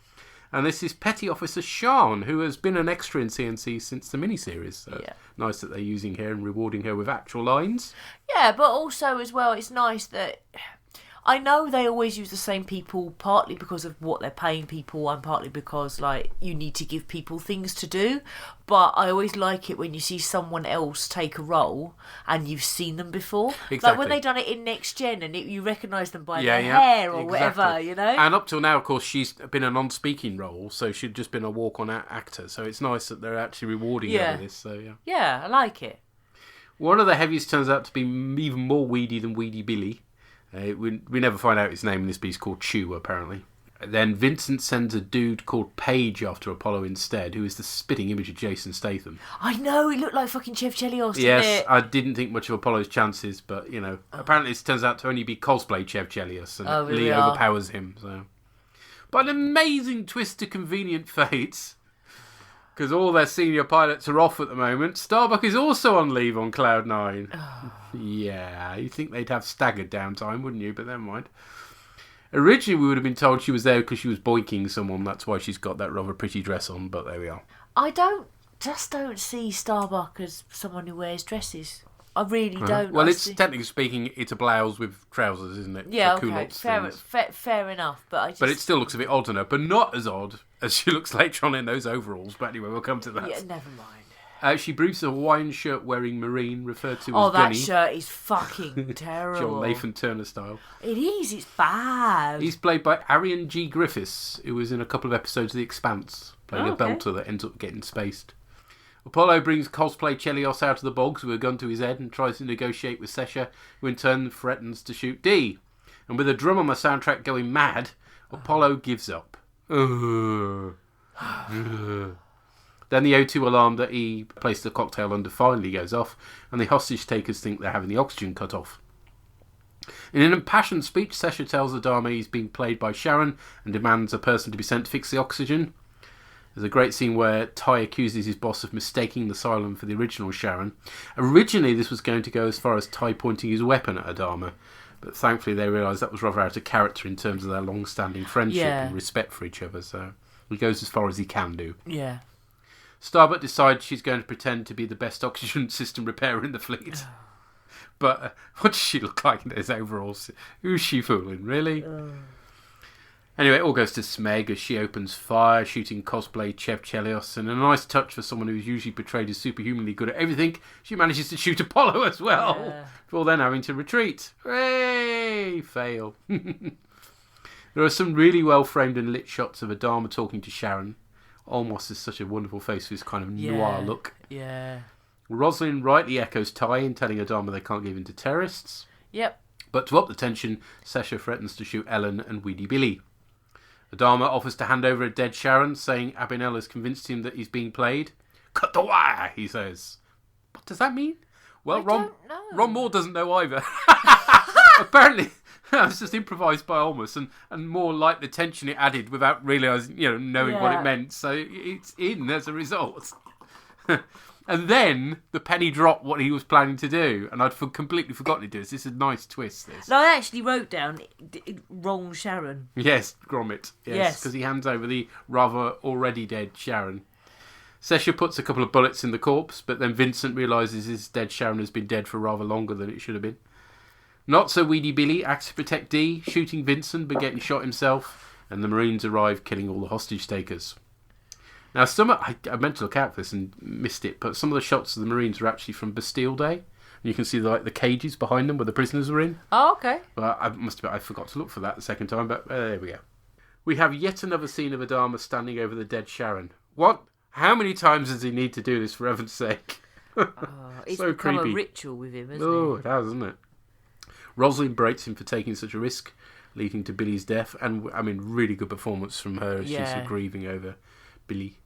And this is Petty Officer Sean, who has been an extra in CNC since the miniseries. So yeah. Nice that they're using her and rewarding her with actual lines. Yeah, but also, as well, it's nice that... I know they always use the same people, partly because of what they're paying people and partly because, like, you need to give people things to do. But I always like it when you see someone else take a role and you've seen them before. Exactly. Like when they done it in Next Gen and you recognise them by their hair or whatever, you know? And up till now, of course, she's been a non-speaking role, so she'd just been a walk-on actor. So it's nice that they're actually rewarding her with this. So yeah. Yeah, I like it. One of the heaviest turns out to be even more weedy than Weedy Billy. We never find out his name in this piece, called Chew, apparently. Then Vincent sends a dude called Paige after Apollo instead, who is the spitting image of Jason Statham. I know, it looked like fucking Chev Chelios, didn't Yes, it? I didn't think much of Apollo's chances, but, you know, apparently this turns out to only be cosplay Chev Chelios, and Lee overpowers him. So, but an amazing twist to convenient fates, because all their senior pilots are off at the moment. Starbuck is also on leave on Cloud 9. Yeah, you'd think they'd have staggered downtime, wouldn't you? But never mind. Originally, we would have been told she was there because she was boinking someone. That's why she's got that rather pretty dress on, but there we are. I don't see Starbuck as someone who wears dresses. I really don't. Well, technically speaking, it's a blouse with trousers, isn't it? Yeah, for okay, fair enough. But it still looks a bit odd on her, but not as odd as she looks later on in those overalls. But anyway, we'll come to that. Yeah, never mind. She briefs a Hawaiian shirt wearing Marine, referred to as Oh, that Gunny. shirt is fucking terrible. John Nathan Turner style. It is, it's bad. He's played by Arian G. Griffiths, who was in a couple of episodes of The Expanse, playing a belter that ends up getting spaced. Apollo brings cosplay Chelios out of the bogs with a gun to his head and tries to negotiate with Sesha, who in turn threatens to shoot Dee. And with a drum on the soundtrack going mad, Apollo gives up. Then the O2 alarm that he placed the cocktail under finally goes off, and the hostage takers think they're having the oxygen cut off. In an impassioned speech, Sesha tells Adama he's being played by Sharon and demands a person to be sent to fix the oxygen. There's a great scene where Ty accuses his boss of mistaking the Cylon for the original Sharon. Originally, this was going to go as far as Ty pointing his weapon at Adama, but thankfully they realised that was rather out of character in terms of their long-standing friendship and respect for each other, so he goes as far as he can do. Yeah. Starbuck decides she's going to pretend to be the best oxygen system repairer in the fleet. But what does she look like in those overalls? Who's she fooling, really? Anyway, it all goes to Smeg as she opens fire, shooting cosplay Chev Chelios, and a nice touch for someone who's usually portrayed as superhumanly good at everything, she manages to shoot Apollo as well, before then having to retreat. Hooray! Fail. There are some really well-framed and lit shots of Adama talking to Sharon. Olmos is such a wonderful face with his kind of noir look. Yeah. Rosalind rightly echoes Ty in telling Adama they can't give in to terrorists. Yep. But to up the tension, Sesha threatens to shoot Ellen and Weedy Billy. Adama offers to hand over a dead Sharon, saying Abinell has convinced him that he's being played. Cut the wire, he says. What does that mean? Well, Ron Moore doesn't know either. Apparently, that was just improvised by Olmos and more like the tension it added without realising, knowing what it meant. So it's in as a result. And then the penny dropped what he was planning to do, and I'd completely forgotten to do this. This is a nice twist, this. No, I actually wrote down wrong Sharon. Yes, Gromit. Yes, because he hands over the rather already dead Sharon. Sesha puts a couple of bullets in the corpse, but then Vincent realises his dead Sharon has been dead for rather longer than it should have been. Not so Weedy Billy acts to protect Dee, shooting Vincent but getting shot himself, and the Marines arrive, killing all the hostage takers. Now, I meant to look out for this and missed it, but some of the shots of the Marines were actually from Bastille Day. And you can see the cages behind them where the prisoners were in. Oh, okay. But I forgot to look for that the second time, but there we go. We have yet another scene of Adama standing over the dead Sharon. What? How many times does he need to do this, for heaven's sake? It's so become creepy. A ritual with him, isn't it? Oh, it has, isn't it? Rosalind berates him for taking such a risk, leading to Billy's death, and really good performance from her as she's grieving over Billy.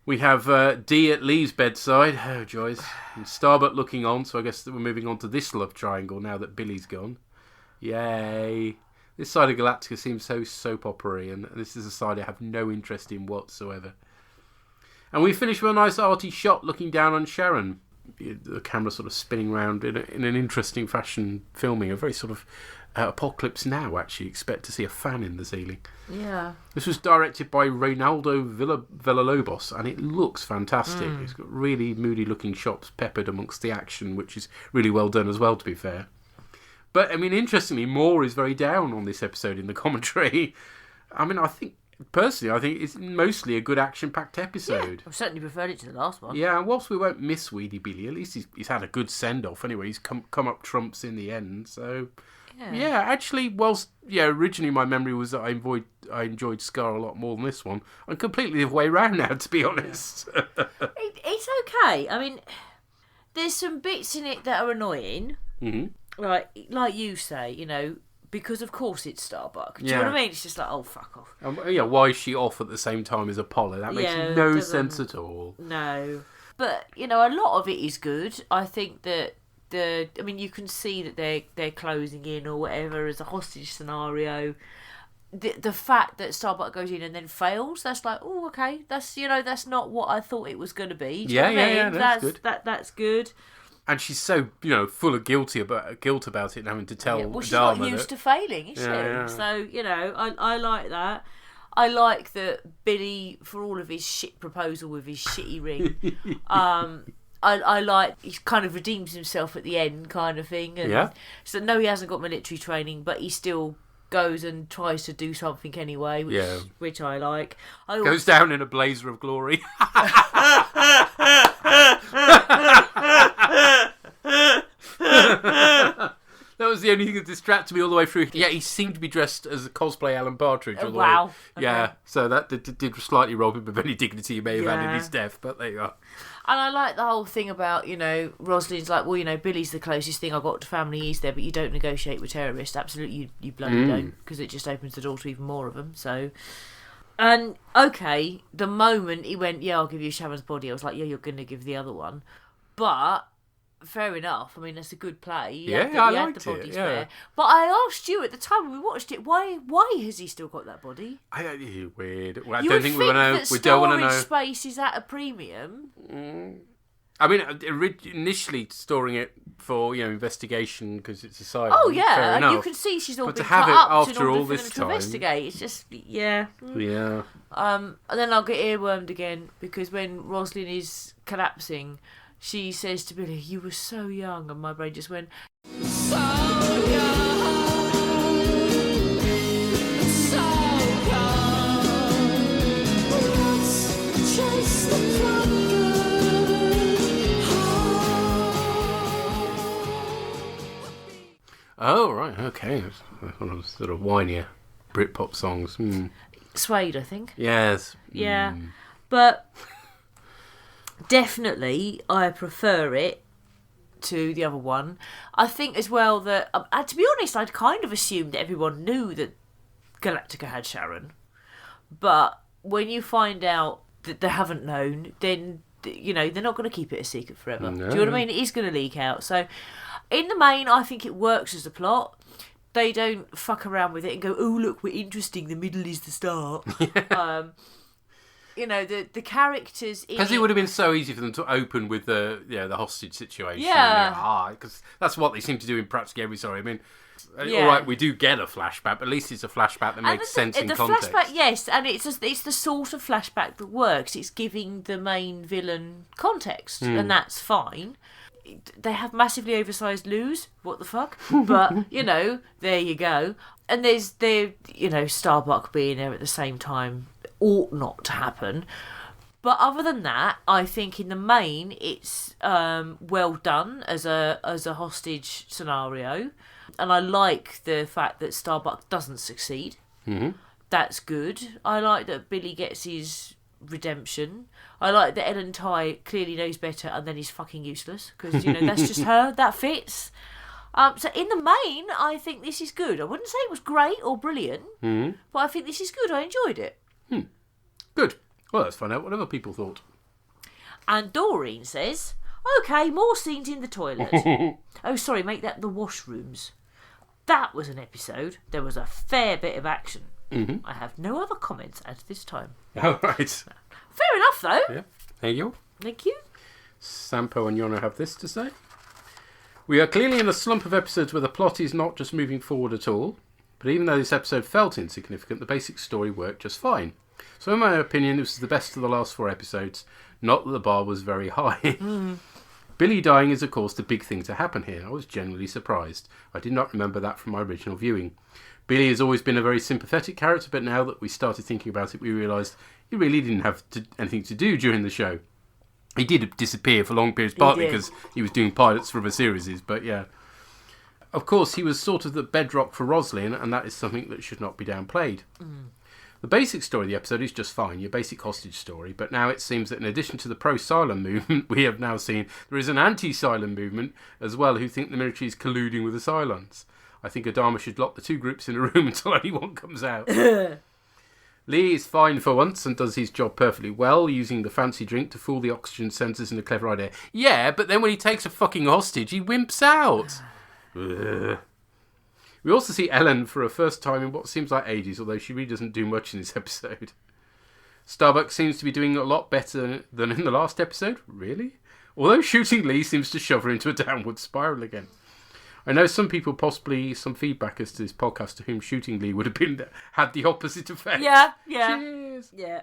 We have Dee at Lee's bedside. Oh, joys. And Starbuck looking on, so I guess that we're moving on to this love triangle now that Billy's gone. Yay. This side of Galactica seems so soap opera-y, and this is a side I have no interest in whatsoever. And we finish with a nice arty shot looking down on Sharon. The camera sort of spinning around in an interesting fashion, filming a very sort of Apocalypse Now, actually. Expect to see a fan in the ceiling. Yeah. This was directed by Reynaldo Villalobos, and it looks fantastic. It's got really moody looking shots peppered amongst the action, which is really well done as well, to be fair. But, I mean, interestingly, Moore is very down on this episode in the commentary. I mean, I think it's mostly a good action-packed episode. I've certainly preferred it to the last one. Yeah, and whilst we won't miss Weedy Billy, at least he's had a good send-off anyway. He's come up trumps in the end, so... Yeah, actually, originally my memory was that I enjoyed Scar a lot more than this one. I'm completely the way round now, to be honest. It's okay. I mean, there's some bits in it that are annoying. Mm-hmm. Like you say, you know, because of course it's Starbuck. Do you know what I mean? It's just like, oh, fuck off. Why is she off at the same time as Apollo? That makes no sense at all. No. But, you know, a lot of it is good. I think that you can see that they're closing in or whatever as a hostage scenario. The fact that Starbuck goes in and then fails, that's like, oh, okay, that's not what I thought it was going to be. Do you know what I mean? That's good. That's good. And she's so, full of guilt about it and having to tell Well, she's Dharma not used to failing, is she? Yeah. So, I like that. I like that Billy, for all of his shit proposal with his shitty ring, I like he kind of redeems himself at the end, kind of thing. And so no, he hasn't got military training, but he still goes and tries to do something anyway, which I like. Goes down in a blazer of glory. That was the only thing that distracted me all the way through. Yeah, he seemed to be dressed as a cosplay Alan Partridge. All the way. Yeah, okay. So that did slightly rob him of any dignity he may have had in his death, but there you are. And I like the whole thing about, Rosalind's like, well, Billy's the closest thing I got to family, he's there, but you don't negotiate with terrorists. Absolutely, you bloody don't, because it just opens the door to even more of them, so... And, okay, the moment he went, yeah, I'll give you Sharon's body, I was like, yeah, you're going to give the other one. But... fair enough. I mean, that's a good play. He had the body spare. But I asked you at the time when we watched it, why has he still got that body? Weird. Well, I don't think we want to know. We don't want to know. Storage space is at a premium. I mean, initially storing it for investigation because it's asylum. Oh yeah, fair and enough. you can see she's all but been to have cut it up after in order all for this them to time. investigate. It's just Yeah. And then I'll get earwormed again because when Rosalind is collapsing, she says to Billy, "You were so young," and my brain just went, "So young, so young. Let's chase the dragon home." Oh right, okay. One of those sort of whinier Britpop songs. Suede, I think. Yes. Yeah, but. Definitely, I prefer it to the other one. I think as well that, to be honest, I'd kind of assumed that everyone knew that Galactica had Sharon. But when you find out that they haven't known, then, they're not going to keep it a secret forever. No. Do you know what I mean? It is going to leak out. So, in the main, I think it works as a plot. They don't fuck around with it and go, oh, look, we're interesting, the middle is the start. The characters... Because it would have been so easy for them to open with the hostage situation. Yeah. Because that's what they seem to do in practically every story. I mean, all right, we do get a flashback, but at least it's a flashback that makes sense in context. Flashback, yes, and it's the sort of flashback that works. It's giving the main villain context, and that's fine. They have massively oversized loos. What the fuck? But, there you go. And there's Starbuck being there at the same time ought not to happen. But other than that, I think in the main it's well done as a hostage scenario, and I like the fact that Starbuck doesn't succeed. Mm-hmm. That's good. I like that Billy gets his redemption. I like that Ellen Ty clearly knows better and then he's fucking useless because that's just her. That fits. So in the main, I think this is good. I wouldn't say it was great or brilliant, but I think this is good. I enjoyed it. Good. Well, let's find out what other people thought. And Doreen says, okay, more scenes in the toilet. Oh, sorry, make that the washrooms. That was an episode. There was a fair bit of action. Mm-hmm. I have no other comments at this time. All right. Fair enough, though. Yeah. Thank you. Thank you. Sampo and Yona have this to say. We are clearly in a slump of episodes where the plot is not just moving forward at all, but even though this episode felt insignificant, the basic story worked just fine. So in my opinion, this is the best of the last 4 episodes. Not that the bar was very high. Billy dying is, of course, the big thing to happen here. I was genuinely surprised. I did not remember that from my original viewing. Billy has always been a very sympathetic character, but now that we started thinking about it, we realised he really didn't have anything to do during the show. He did disappear for long periods, partly because he was doing pilots for other series, but yeah. Of course, he was sort of the bedrock for Roslyn, and that is something that should not be downplayed. The basic story of the episode is just fine, your basic hostage story, but now it seems that in addition to the pro-Cylon movement, we have now seen there is an anti-Cylon movement as well who think the military is colluding with the Cylons. I think Adama should lock the two groups in a room until only one comes out. Lee is fine for once and does his job perfectly well, using the fancy drink to fool the oxygen sensors in a clever idea. Yeah, but then when he takes a fucking hostage, he wimps out. We also see Ellen for a first time in what seems like ages, although she really doesn't do much in this episode. Starbuck seems to be doing a lot better than in the last episode. Really? Although shooting Lee seems to shove her into a downward spiral again. I know some people, possibly some feedbackers to this podcast, to whom shooting Lee would have had the opposite effect. Yeah. Cheers. Yeah.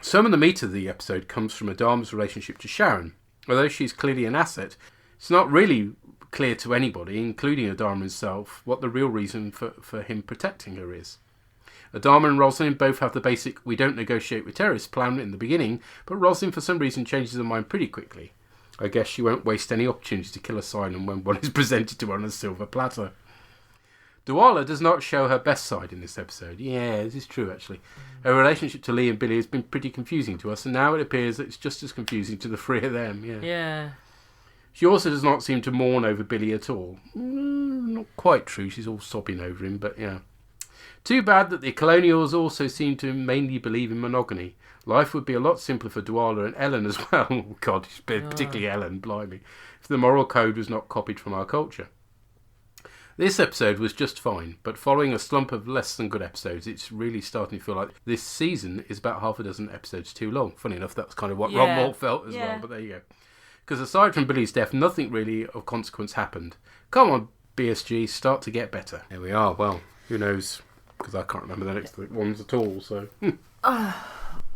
Some of the meat of the episode comes from Adama's relationship to Sharon. Although she's clearly an asset, it's not really clear to anybody, including Adama himself, what the real reason for him protecting her is. Adama and Roslyn both have the basic "we don't negotiate with terrorists" plan in the beginning, but Roslyn for some reason changes her mind pretty quickly. I guess she won't waste any opportunity to kill a Cylon when one is presented to her on a silver platter. Duala does not show her best side in this episode. Yeah, this is true actually. Her relationship to Lee and Billy has been pretty confusing to us, and now it appears that it's just as confusing to the three of them. Yeah. She also does not seem to mourn over Billy at all. Not quite true, she's all sobbing over him, but yeah. Too bad that the Colonials also seem to mainly believe in monogamy. Life would be a lot simpler for Duala and Ellen as well. Oh God, particularly Ellen, blimey. If the moral code was not copied from our culture. This episode was just fine, but following a slump of less than good episodes, it's really starting to feel like this season is about half a dozen episodes too long. Funny enough, that's kind of what Ron Moore felt as well, but there you go. Because aside from Billy's death, nothing really of consequence happened. Come on, BSG, start to get better. Here we are. Well, who knows? Because I can't remember the next ones at all, so...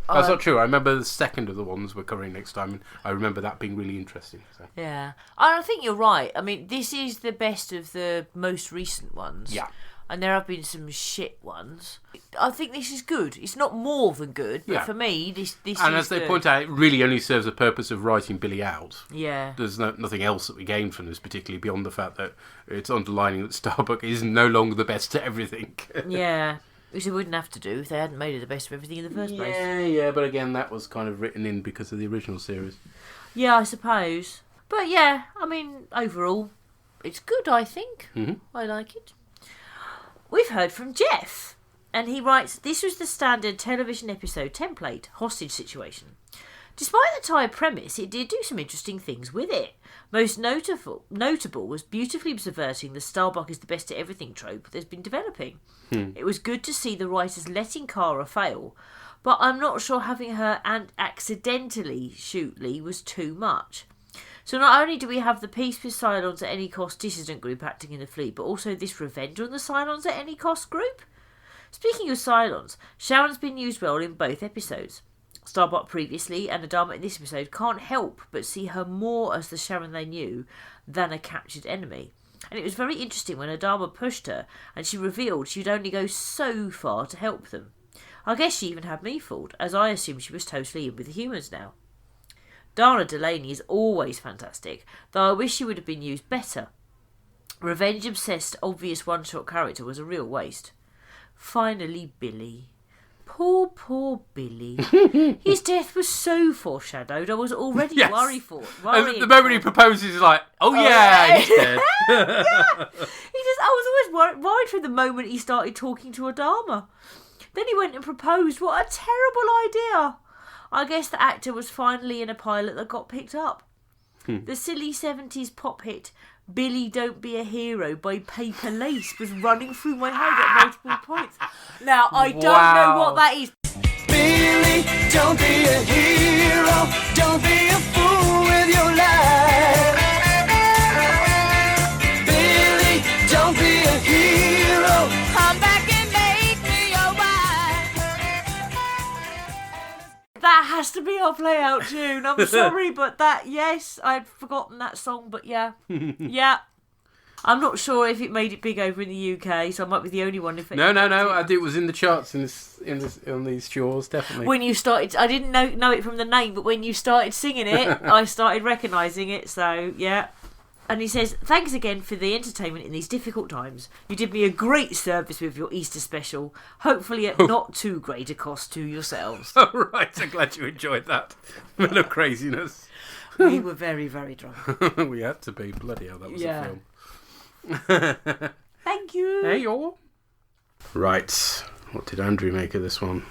That's not true. I remember the second of the ones we're covering next time, and I remember that being really interesting. So. Yeah. I think you're right. I mean, this is the best of the most recent ones. Yeah. And there have been some shit ones. I think this is good. It's not more than good, but for me, this is And as they point out, it really only serves the purpose of writing Billy out. Yeah. There's nothing else that we gain from this, particularly beyond the fact that it's underlining that Starbuck is no longer the best at everything. Yeah. Which they wouldn't have to do if they hadn't made it the best of everything in the first place. Yeah, but again, that was kind of written in because of the original series. Yeah, I suppose. But yeah, I mean, overall, it's good, I think. Mm-hmm. I like it. We've heard from Jeff, and he writes, "This was the standard television episode template, hostage situation. Despite the tired premise, it did do some interesting things with it. Most notable was beautifully subverting the Starbuck is the best at everything trope that's been developing. It was good to see the writers letting Kara fail, but I'm not sure having her and accidentally shoot Lee was too much. So not only do we have the Peace with Cylons at any cost dissident group acting in the fleet, but also this Revenge on the Cylons at any cost group? Speaking of Cylons, Sharon's been used well in both episodes. Starbuck previously and Adama in this episode can't help but see her more as the Sharon they knew than a captured enemy. And it was very interesting when Adama pushed her and she revealed she'd only go so far to help them. I guess she even had me fooled, as I assumed she was totally in with the humans now. Dana Delaney is always fantastic, though I wish she would have been used better. Revenge-obsessed, obvious one-shot character was a real waste. Finally, Billy. Poor Billy. His death was so foreshadowed, I was already worried for it. The moment he proposes, he's like, he's dead. Yeah. I was always worried from the moment he started talking to Adama. Then he went and proposed. What a terrible idea. I guess the actor was finally in a pilot that got picked up. The silly 70s pop hit "Billy Don't Be a Hero" by Paper Lace was running through my head at multiple points. Now, I don't know what that is. Billy, don't be a hero. Don't be a fool with your life. Billy, don't be a hero. Come back and make me your wife. That has to be our play out tune. I'm sorry, but yes, I'd forgotten that song, but yeah. Yeah. I'm not sure if it made it big over in the UK, so I might be the only one. No. It was in the charts on these shores, definitely. When you started, I didn't know it from the name, but when you started singing it, I started recognising it. So yeah. And he says, "Thanks again for the entertainment in these difficult times. You did me a great service with your Easter special. Hopefully at not too great a cost to yourselves." Oh, right. I'm glad you enjoyed that. Bit of craziness. We were very, very drunk. We had to be. Bloody hell, that was a film. Thank you. Hey, y'all. Right. What did Andrew make of this one?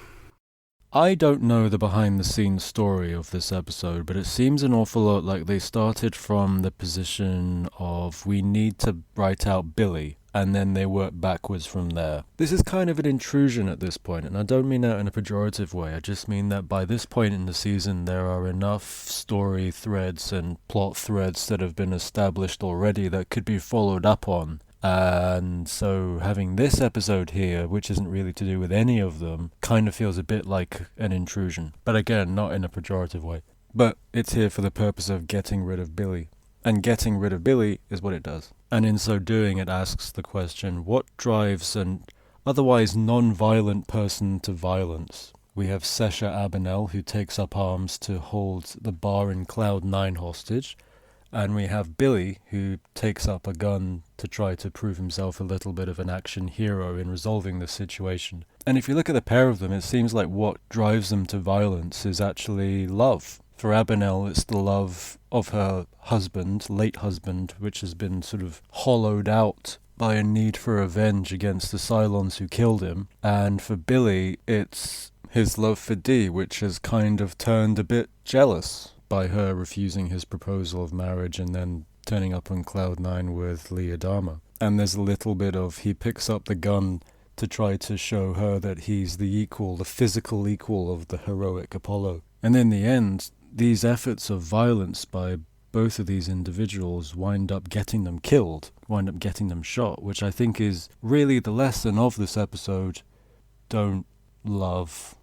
I don't know the behind-the-scenes story of this episode, but it seems an awful lot like they started from the position of we need to write out Billy, and then they work backwards from there. This is kind of an intrusion at this point, and I don't mean that in a pejorative way. I just mean that by this point in the season, there are enough story threads and plot threads that have been established already that could be followed up on. And so having this episode here, which isn't really to do with any of them, kind of feels a bit like an intrusion. But again, not in a pejorative way. But it's here for the purpose of getting rid of Billy. And getting rid of Billy is what it does. And in so doing, it asks the question, what drives an otherwise non-violent person to violence? We have Sesha Abinell, who takes up arms to hold the bar in Cloud 9 hostage. And we have Billy, who takes up a gun to try to prove himself a little bit of an action hero in resolving the situation. And if you look at the pair of them, it seems like what drives them to violence is actually love. For Abinell, it's the love of her husband, late husband, which has been sort of hollowed out by a need for revenge against the Cylons who killed him. And for Billy, it's his love for Dee, which has kind of turned a bit jealous by her refusing his proposal of marriage and then turning up on Cloud 9 with Lee Adama. And there's a little bit of he picks up the gun to try to show her that he's the equal, the physical equal of the heroic Apollo. And in the end, these efforts of violence by both of these individuals wind up getting them killed, wind up getting them shot, which I think is really the lesson of this episode. Don't love.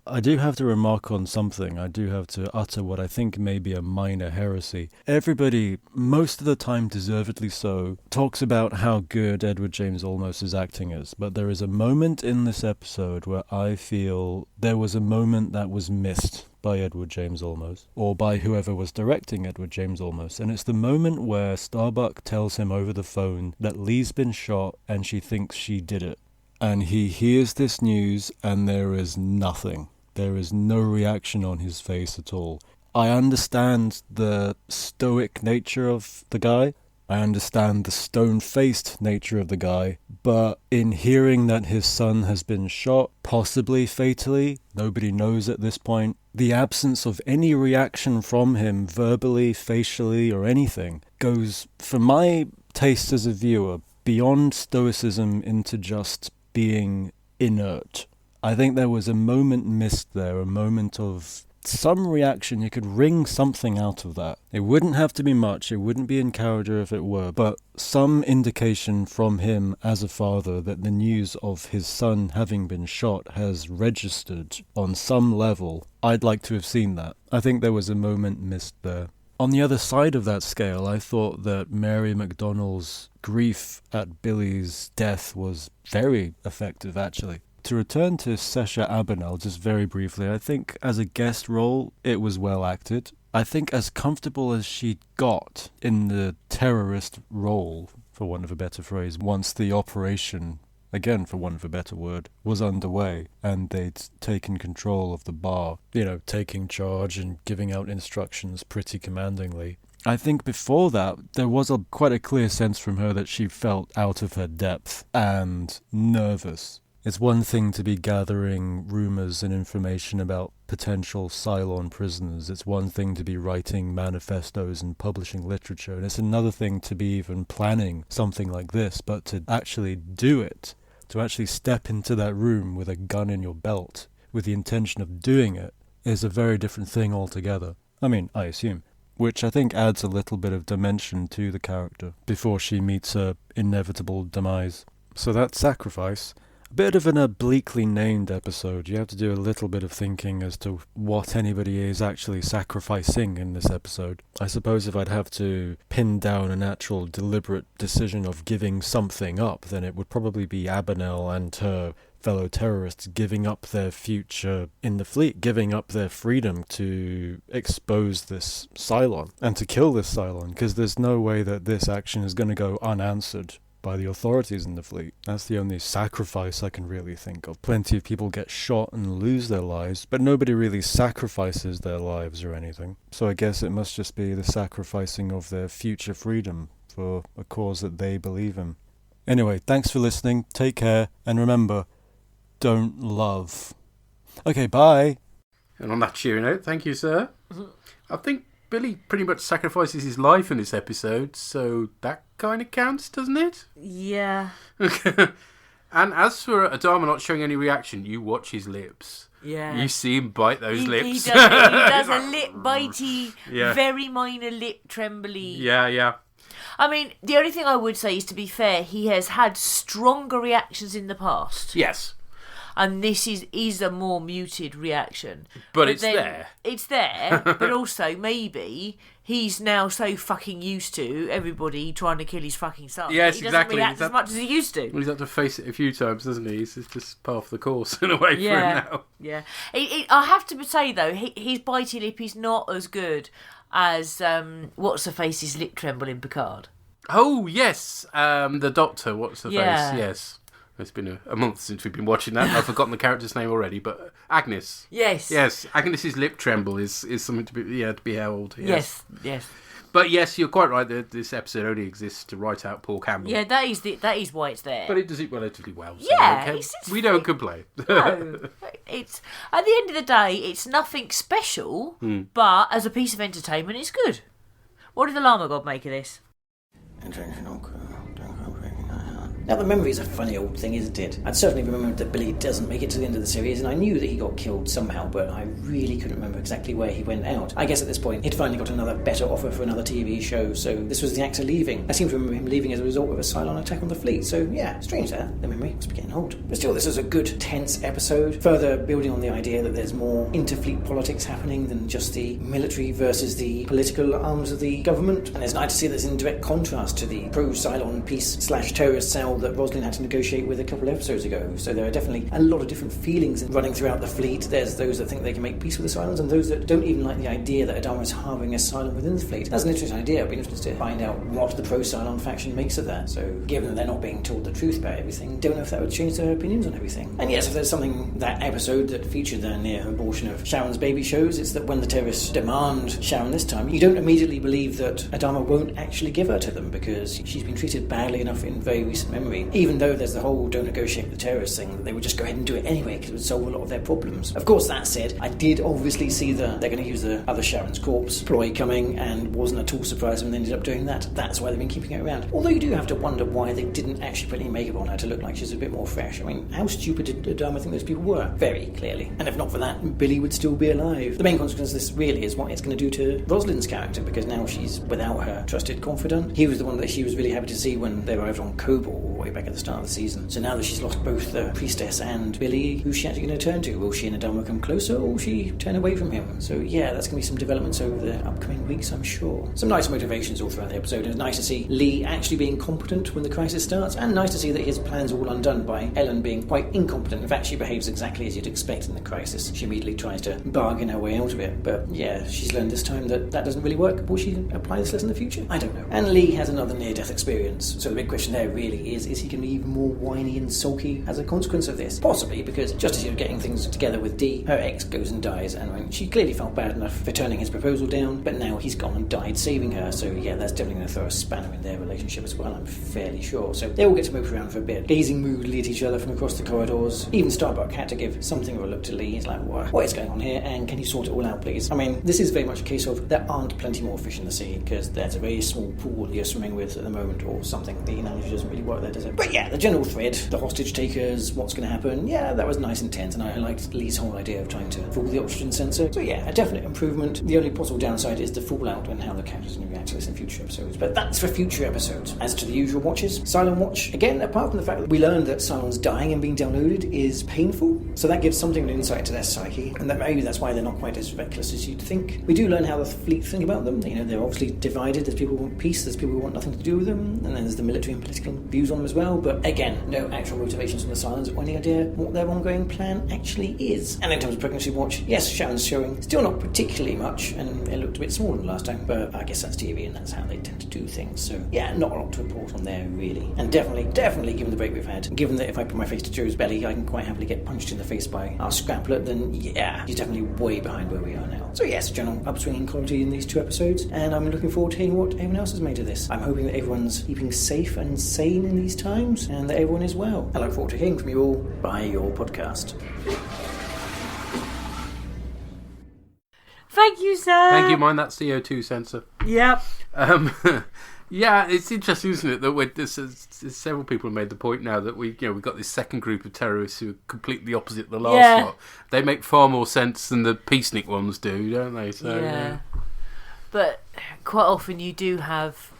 I do have to remark on something. I do have to utter what I think may be a minor heresy. Everybody, most of the time deservedly so, talks about how good Edward James Olmos' acting is, but there is a moment in this episode where I feel there was a moment that was missed by Edward James Olmos, or by whoever was directing Edward James Olmos, and it's the moment where Starbuck tells him over the phone that Lee's been shot and she thinks she did it. And he hears this news and there is nothing. There is no reaction on his face at all. I understand the stoic nature of the guy. I understand the stone-faced nature of the guy. But in hearing that his son has been shot, possibly fatally, nobody knows at this point, the absence of any reaction from him, verbally, facially, or anything, goes, for my taste as a viewer, beyond stoicism into just being inert. I think there was a moment missed there, a moment of some reaction. You could wring something out of that. It wouldn't have to be much, it wouldn't be in character if it were, but some indication from him as a father that the news of his son having been shot has registered on some level. I'd like to have seen that. I think there was a moment missed there. On the other side of that scale, I thought that Mary McDonnell's grief at Billy's death was very effective, actually. To return to Sesha Abinell, just very briefly, I think as a guest role, it was well acted. I think as comfortable as she got in the terrorist role, for want of a better phrase, once the operation, again for want of a better word, was underway, and they'd taken control of the bar, taking charge and giving out instructions pretty commandingly. I think before that, there was quite a clear sense from her that she felt out of her depth and nervous. It's one thing to be gathering rumours and information about potential Cylon prisoners. It's one thing to be writing manifestos and publishing literature. And it's another thing to be even planning something like this. But to actually do it, to actually step into that room with a gun in your belt with the intention of doing it, is a very different thing altogether. I mean, I assume. Which I think adds a little bit of dimension to the character before she meets her inevitable demise. So that sacrifice, A bit of an obliquely named episode. You have to do a little bit of thinking as to what anybody is actually sacrificing in this episode. I suppose if I'd have to pin down an actual deliberate decision of giving something up, then it would probably be Abenel and her fellow terrorists giving up their future in the fleet, giving up their freedom to expose this Cylon and to kill this Cylon, because there's no way that this action is going to go unanswered by the authorities in the fleet. That's the only sacrifice I can really think of. Plenty of people get shot and lose their lives, but nobody really sacrifices their lives or anything. So I guess it must just be the sacrificing of their future freedom for a cause that they believe in. Anyway, thanks for listening, take care, and remember, don't love. Okay, bye. And on that cheery note, thank you, sir. I think Billy pretty much sacrifices his life in this episode, so that kind of counts, doesn't it? Yeah. And as for Adama not showing any reaction, you watch his lips. Yeah. You see him bite those lips. He does a lip bitey, Yeah. very minor lip trembly. Yeah. I mean, the only thing I would say is, to be fair, he has had stronger reactions in the past. Yes. And this is a more muted reaction. But it's there. It's there, but also maybe he's now so fucking used to everybody trying to kill his fucking son. Yes, he doesn't exactly. react as much as he used to. Well, he's had to face it a few times, doesn't he? It's just part of the course in a way for him now. Yeah. I have to say, though, his bitey lip is not as good as What's-Her-Face's lip tremble in Picard. Oh, yes. The Doctor, What's-Her-Face, Yeah. yes. It's been a month since we've been watching that. I've forgotten the character's name already, but Agnes. Yes. Yes, Agnes's lip tremble is something to be held. Yes. But yes, you're quite right that this episode only exists to write out Paul Campbell. Yeah, that is why it's there. But it does it relatively well. So Yeah, we don't complain. No, it's at the end of the day, it's nothing special, but as a piece of entertainment, it's good. What did the Llama God make of this? Intentional crew. Now, the memory is a funny old thing, isn't it? I'd certainly remembered that Billy doesn't make it to the end of the series, and I knew that he got killed somehow, but I really couldn't remember exactly where he went out. I guess at this point, he'd finally got another better offer for another TV show, so this was the actor leaving. I seem to remember him leaving as a result of a Cylon attack on the fleet, so yeah, strange that. The memory must be getting old. But still, this is a good, tense episode, further building on the idea that there's more interfleet politics happening than just the military versus the political arms of the government, and it's nice to see this in direct contrast to the pro-Cylon peace/terrorist cell that Roslin had to negotiate with a couple of episodes ago. So there are definitely a lot of different feelings running throughout the fleet. There's those that think they can make peace with the Cylons, and those that don't even like the idea that Adama is harbouring a Cylon within the fleet. That's an interesting idea. I'd be interested to find out what the pro-Cylon faction makes of that. So given that they're not being told the truth about everything, don't know if that would change their opinions on everything. And yes, if there's something that episode that featured the near abortion of Sharon's baby shows, it's that when the terrorists demand Sharon this time, you don't immediately believe that Adama won't actually give her to them, because she's been treated badly enough in very recent memory, even though there's the whole don't negotiate with the terrorists thing, that they would just go ahead and do it anyway because it would solve a lot of their problems. Of course, that said, I did obviously see they're going to use the other Sharon's corpse ploy coming, and wasn't at all surprised when they ended up doing that. That's why they've been keeping her around. Although you do have to wonder why they didn't actually put any makeup on her to look like she's a bit more fresh. I mean, how stupid did Adama think those people were? Very clearly. And if not for that, Billy would still be alive. The main consequence of this really is what it's going to do to Rosalind's character, because now she's without her trusted confidant. He was the one that she was really happy to see when they arrived on Kobol way back at the start of the season. So now that she's lost both the priestess and Billy, who's she actually going to turn to? Will she and Adama come closer, or will she turn away from him? So yeah, that's going to be some developments over the upcoming weeks, I'm sure. Some nice motivations all throughout the episode. It's nice to see Lee actually being competent when the crisis starts, and nice to see that his plans are all undone by Ellen being quite incompetent. In fact, she behaves exactly as you'd expect in the crisis. She immediately tries to bargain her way out of it. But yeah, she's learned this time that doesn't really work. Will she apply this lesson in the future? I don't know. And Lee has another near-death experience. So the big question there really is he going to be even more whiny and sulky as a consequence of this? Possibly, because just as you're getting things together with Dee, her ex goes and dies, and I mean, she clearly felt bad enough for turning his proposal down, but now he's gone and died saving her, so yeah, that's definitely going to throw a spanner in their relationship as well, I'm fairly sure. So they all get to move around for a bit, gazing moodily at each other from across the corridors. Even Starbuck had to give something of a look to Lee. He's like, what is going on here, and can you sort it all out, please? I mean, this is very much a case of there aren't plenty more fish in the sea, because there's a very small pool you're swimming with at the moment, or something. The analogy doesn't really work there, does it? But yeah, the general thread, the hostage takers, what's going to happen, yeah, that was nice and tense, and I liked Lee's whole idea of trying to fool the oxygen sensor. So yeah, a definite improvement. The only possible downside is the fallout and how the characters are going to react to this in future episodes. But that's for future episodes. As to the usual watches, Cylon Watch, again, apart from the fact that we learned that Cylon's dying and being downloaded is painful, so that gives something of an insight to their psyche, and that maybe that's why they're not quite as reckless as you'd think. We do learn how the fleet think about them. You know, they're obviously divided. There's people who want peace, there's people who want nothing to do with them, and then there's the military and political views on them as well. But again, no actual motivations from the Cylons or any idea what their ongoing plan actually is. And in terms of Pregnancy Watch, yes, Sharon's showing still not particularly much, and it looked a bit smaller than last time, but I guess that's TV and that's how they tend to do things. So yeah, not a lot to report on there really. And definitely given the break we've had, given that if I put my face to Joe's belly, I can quite happily get punched in the face by our scraplet, then yeah, he's definitely way behind where we are now. So yes, general upswing in quality in these 2 episodes, and I'm looking forward to hearing what everyone else has made of this. I'm hoping that everyone's keeping safe and sane in these times, and that everyone is well. I look forward to hearing from you all by your podcast. Thank you, sir. Thank you. Mind that CO2 sensor. Yep. Yeah, it's interesting, isn't it, that there's several people have made the point now that we've got this second group of terrorists who are completely opposite the last lot. They make far more sense than the peacenik ones do, don't they? So, yeah. But quite often you do have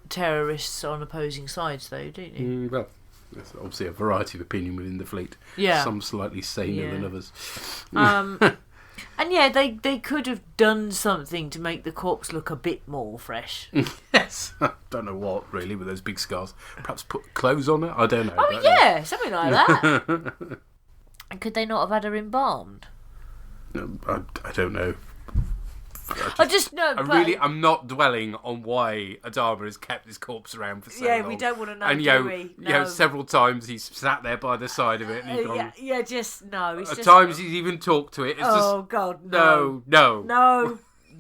terrorists on opposing sides, though, don't you? Well, there's obviously a variety of opinion within the fleet. Yeah. Some slightly saner than others. And yeah, they could have done something to make the corpse look a bit more fresh. Yes. I don't know what, really, with those big scars. Perhaps put clothes on it? I don't know. Oh, yeah, something like that. And could they not have had her embalmed? I don't know. I'm not dwelling on why Adama has kept his corpse around for so long. Yeah, we don't want to know, and, do we? No. Several times he's sat there by the side of it and he's gone... At times he's even talked to it. It's God, no. No.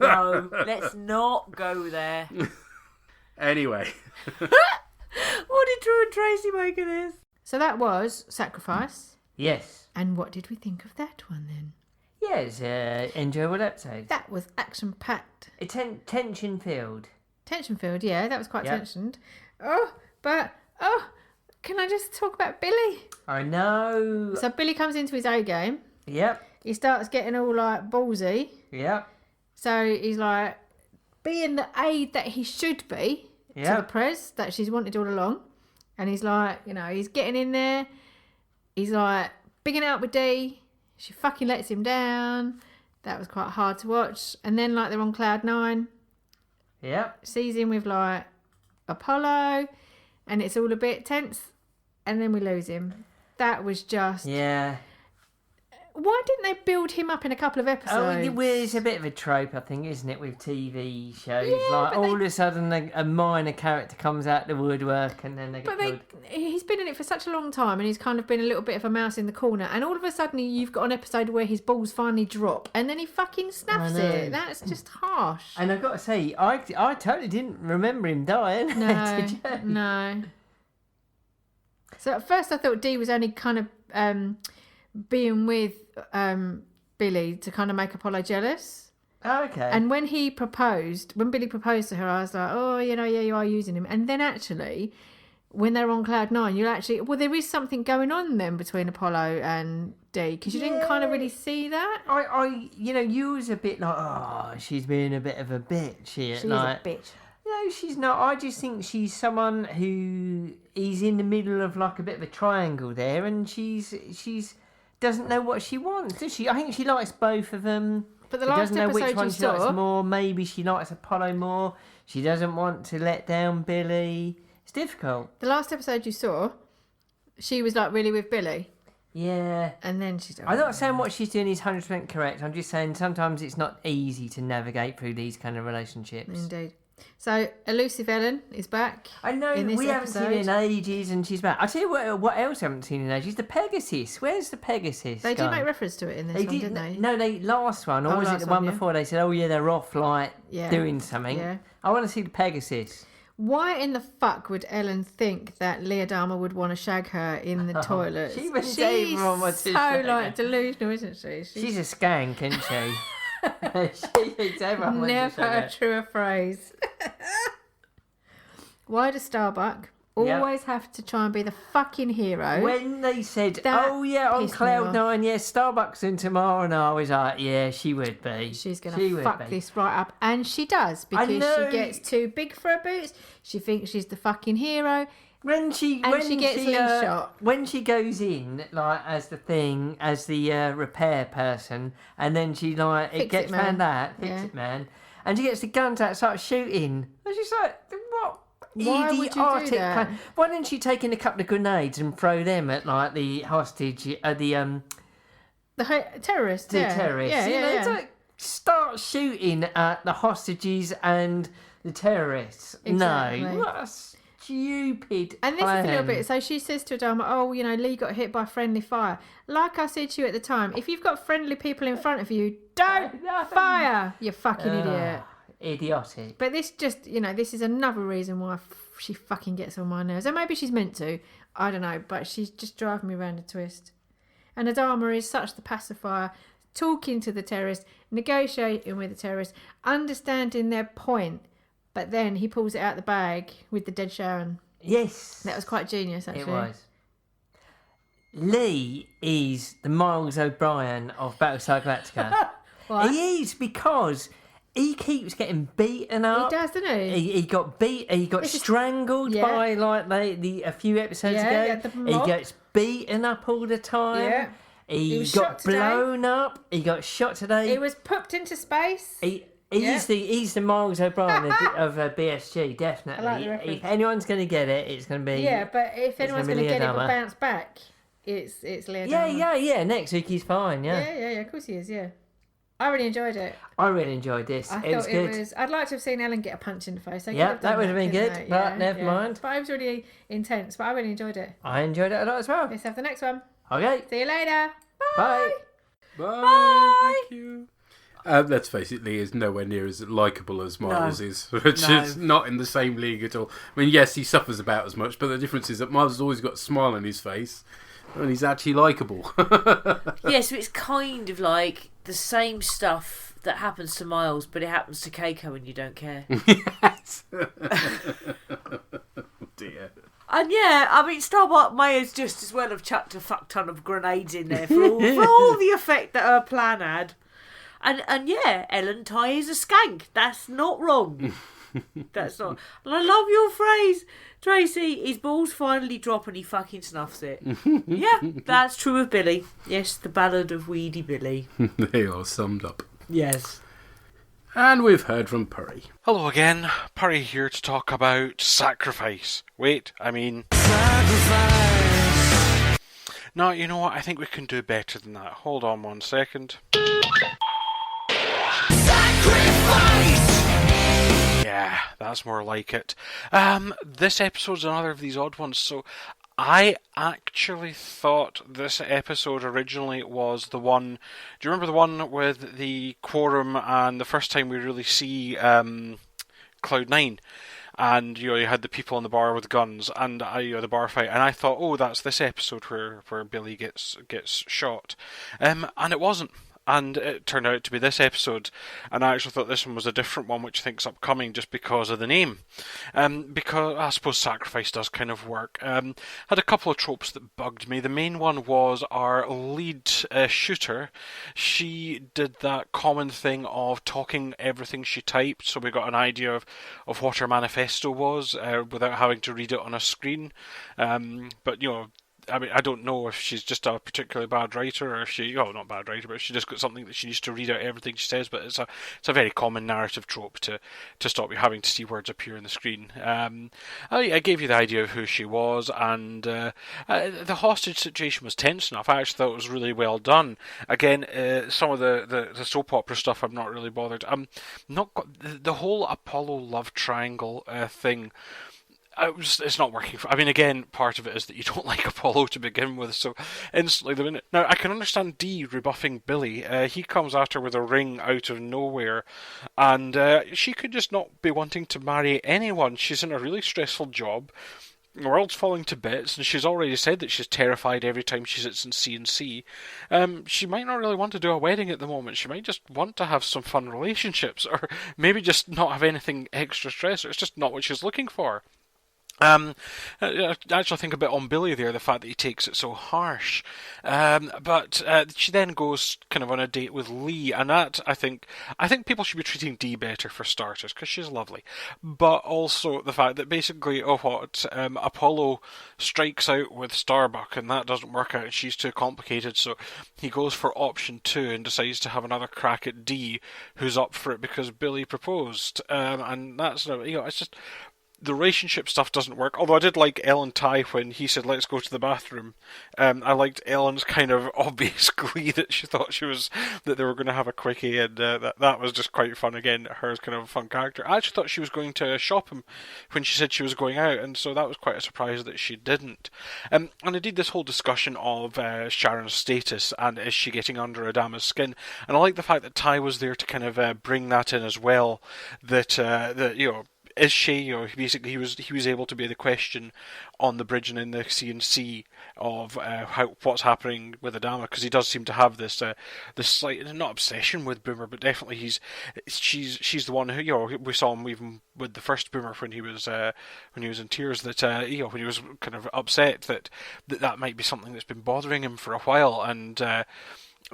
No, let's not go there. Anyway. What did Drew and Tracy make of this? So that was Sacrifice. Yes. And what did we think of that one then? Yeah, it's an enjoyable episode. That was action-packed. Tension-filled. Tension-filled, yeah, that was quite tensioned. Can I just talk about Billy? I know. So Billy comes into his A game. Yep. He starts getting all like ballsy. Yep. So he's like being the aide that he should be to the Prez that she's wanted all along. And he's like, he's getting in there. He's like bigging it up with Dee. She fucking lets him down. That was quite hard to watch. And then, they're on cloud 9. Yep. Sees him with, Apollo. And it's all a bit tense. And then we lose him. That was just... Yeah. Why didn't they build him up in a couple of episodes? It's a bit of a trope, I think, isn't it, with TV shows? Yeah, all of a sudden a minor character comes out the woodwork and then they get killed. He's been in it for such a long time and he's kind of been a little bit of a mouse in the corner. And all of a sudden you've got an episode where his balls finally drop and then he fucking snaps it. That's just harsh. And I've got to say, I totally didn't remember him dying. No. So at first I thought Dee was only kind of... being with Billy to kind of make Apollo jealous. Oh, okay. And when Billy proposed to her, I was like, you are using him. And then actually, when they're on cloud 9, there is something going on then between Apollo and Dee, because you didn't kind of really see that. You was a bit like, she's being a bit of a bitch here. She is a bitch. No, she's not. I just think she's someone who is in the middle of a bit of a triangle there, and she's doesn't know what she wants, does she? I think she likes both of them. But the last doesn't know which episode one you she likes saw... more. Maybe she likes Apollo more. She doesn't want to let down Billy. It's difficult. The last episode you saw, she was really with Billy. Yeah. And then she's... I'm not saying what she's doing is 100% correct. I'm just saying sometimes it's not easy to navigate through these kind of relationships. Indeed. So, Elusive Ellen is back. I know, we haven't seen her in ages and she's back. I tell you what else I haven't seen in ages, the Pegasus. Where's the Pegasus? They did make reference to it in this one, didn't they? No, last one, or was it the one before? They said, they're off, doing something. Yeah. I want to see the Pegasus. Why in the fuck would Ellen think that Leah Dahmer would want to shag her in the toilet? She's so delusional, isn't she? She's a skank, isn't she? Never a truer phrase. Why does Starbuck always have to try and be the fucking hero. When they said, That "Oh yeah, on pissed me Cloud off. 9, yeah, Starbucks in tomorrow," and I was like, "Yeah, she would be. She's going She to would fuck be." this right up. And she does, because know. she gets too big for her boots. She thinks she's the fucking hero. When she gets Lee shot. When she goes in, like, as the repair person, and then she, like, it Fix gets it man. found out, fix Yeah. it man, and she gets the guns out, starts shooting. And she's like, what? Why would you do idiotic that? plan. Why didn't she take in a couple of grenades and throw them at, like, the hostage, The terrorists. the Yeah. terrorists? Yeah, You yeah, know, yeah. it's like, start shooting at the hostages and the terrorists. Exactly. No, what a stupid And this plan. is a little bit. So she says to Adama, "Oh, you know, Lee got hit by friendly fire." Like I said to you at the time, if you've got friendly people in front of you, don't fire. You fucking idiot. Idiotic. But this just, you know, this is another reason why she fucking gets on my nerves. And maybe she's meant to. I don't know. But she's just driving me around a twist. And Adama is such the pacifier, talking to the terrorists, negotiating with the terrorists, understanding their point. But then he pulls it out the bag with the dead Sharon. Yes. That was quite genius, actually. It was. Lee is the Miles O'Brien of Battlestar Galactica. What? He is, because he keeps getting beaten up. He does, doesn't he? He got beat. He got strangled Yeah. by, like, a few episodes Yeah, ago. the He mob. gets beaten up all the time. Yeah. He was shot got today. blown up. He got shot today. He was popped into space. He's the Miles O'Brien of BSG, definitely. I like the reference. If anyone's going to get it, it's going to be. Yeah, but if it's anyone's gonna going be to get it but Adama. bounce back, it's Leo. Yeah. Next week he's fine. Yeah. Yeah. Of course he is. Yeah. I really enjoyed it. I really enjoyed this. I It was thought good. it was. I'd like to have seen Ellen get a punch in the face. They Yeah, could have that done would have been couldn't good, they? but never mind. But it was really intense. But I really enjoyed it. I enjoyed it a lot as well. Let's have the next one. Okay. See you later. Bye. Bye. Thank you. Let's face it, Lee is nowhere near as likeable as Miles is, which is not in the same league at all. I mean, yes, he suffers about as much, but the difference is that Miles has always got a smile on his face, and he's actually likeable. Yeah, so it's kind of like the same stuff that happens to Miles, but it happens to Keiko and you don't care. Yes. Dear. And yeah, I mean, Starbuck may has just as well have chucked a fuck ton of grenades in there for all the effect that her plan had. And yeah, Ellen Ty is a skank. That's not wrong. That's not. And I love your phrase, Tracy. His balls finally drop and he fucking snuffs it. Yeah, that's true of Billy. Yes, the ballad of Weedy Billy. They are summed up. Yes. And we've heard from Purry. Hello again, Purry here to talk about sacrifice. Sacrifice. No, you know what? I think we can do better than that. Hold on 1 second. Yeah, that's more like it. This episode's another of these odd ones, so I actually thought this episode originally was the one... Do you remember the one with the quorum and the first time we really see Cloud 9? And you had the people in the bar with guns and the bar fight, and I thought, oh, that's this episode where Billy gets shot, and it wasn't. And it turned out to be this episode, and I actually thought this one was a different one, which I think's upcoming just because of the name. Because I suppose sacrifice does kind of work. Had a couple of tropes that bugged me. The main one was our lead shooter. She did that common thing of talking everything she typed, so we got an idea of what her manifesto was without having to read it on a screen. But I mean, I don't know if she's just a particularly bad writer, or if not bad writer, but if she just got something that she needs to read out everything she says. But it's a very common narrative trope to stop you having to see words appear on the screen. I gave you the idea of who she was, and the hostage situation was tense enough. I actually thought it was really well done. Again, some of the soap opera stuff I'm not really bothered. The whole Apollo love triangle thing. It's not working. I mean, again, part of it is that you don't like Apollo to begin with, so instantly the minute... Now, I can understand Dee rebuffing Billy. He comes at her with a ring out of nowhere, and she could just not be wanting to marry anyone. She's in a really stressful job. The world's falling to bits, and she's already said that she's terrified every time she sits in C&C. She might not really want to do a wedding at the moment. She might just want to have some fun relationships, or maybe just not have anything extra stress. It's just not what she's looking for. I actually think a bit on Billy there, the fact that he takes it so harsh. But she then goes kind of on a date with Lee, and that I think people should be treating Dee better for starters, because she's lovely. But also the fact that basically, Apollo strikes out with Starbuck, and that doesn't work out, and she's too complicated, so he goes for option 2 and decides to have another crack at Dee, who's up for it because Billy proposed. And that's, it's just... The relationship stuff doesn't work, although I did like Ellen Ty when he said, let's go to the bathroom. I liked Ellen's kind of obvious glee that she thought that they were going to have a quickie, and that was just quite fun again, her as kind of a fun character. I actually thought she was going to shop him when she said she was going out, and so that was quite a surprise that she didn't. And indeed, this whole discussion of Sharon's status, and is she getting under Adama's skin, and I like the fact that Ty was there to kind of bring that in as well, that is she, basically he was able to be the question on the bridge and in the C&C of what's happening with Adama, because he does seem to have this slight, not obsession with Boomer, but definitely she's the one who, we saw him even with the first Boomer when he was in tears, that when he was kind of upset that might be something that's been bothering him for a while, and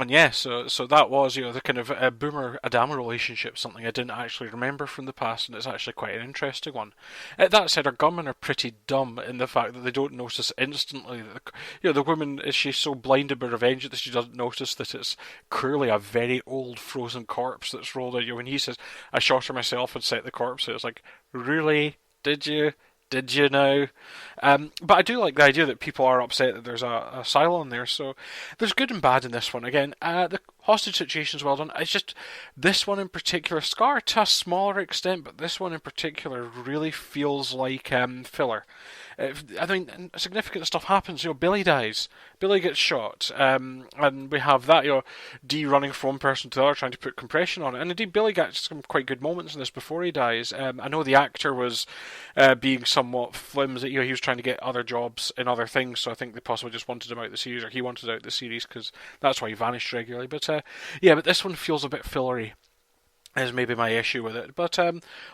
yeah, so that was, the kind of Boomer-Adama relationship, something I didn't actually remember from the past, and it's actually quite an interesting one. That said, our gunmen are pretty dumb in the fact that they don't notice instantly that the woman, she's so blinded by revenge that she doesn't notice that it's clearly a very old frozen corpse that's rolled out. When he says, I shot her myself and set the corpse out, it's like, really? Did you? Did you know? But I do like the idea that people are upset that there's a Cylon there, so there's good and bad in this one. Again, the hostage situation's well done. It's just this one in particular, Scar to a smaller extent, but this one in particular really feels like filler. I mean, significant stuff happens. Billy dies. Billy gets shot. And we have that, Dee running from one person to the other, trying to put compression on it. And indeed, Billy gets some quite good moments in this before he dies. I know the actor was being somewhat flimsy. He was trying to get other jobs in other things, so I think they possibly just wanted him out of the series, or he wanted out of the series, because that's why he vanished regularly. But but this one feels a bit fillery, is maybe my issue with it. But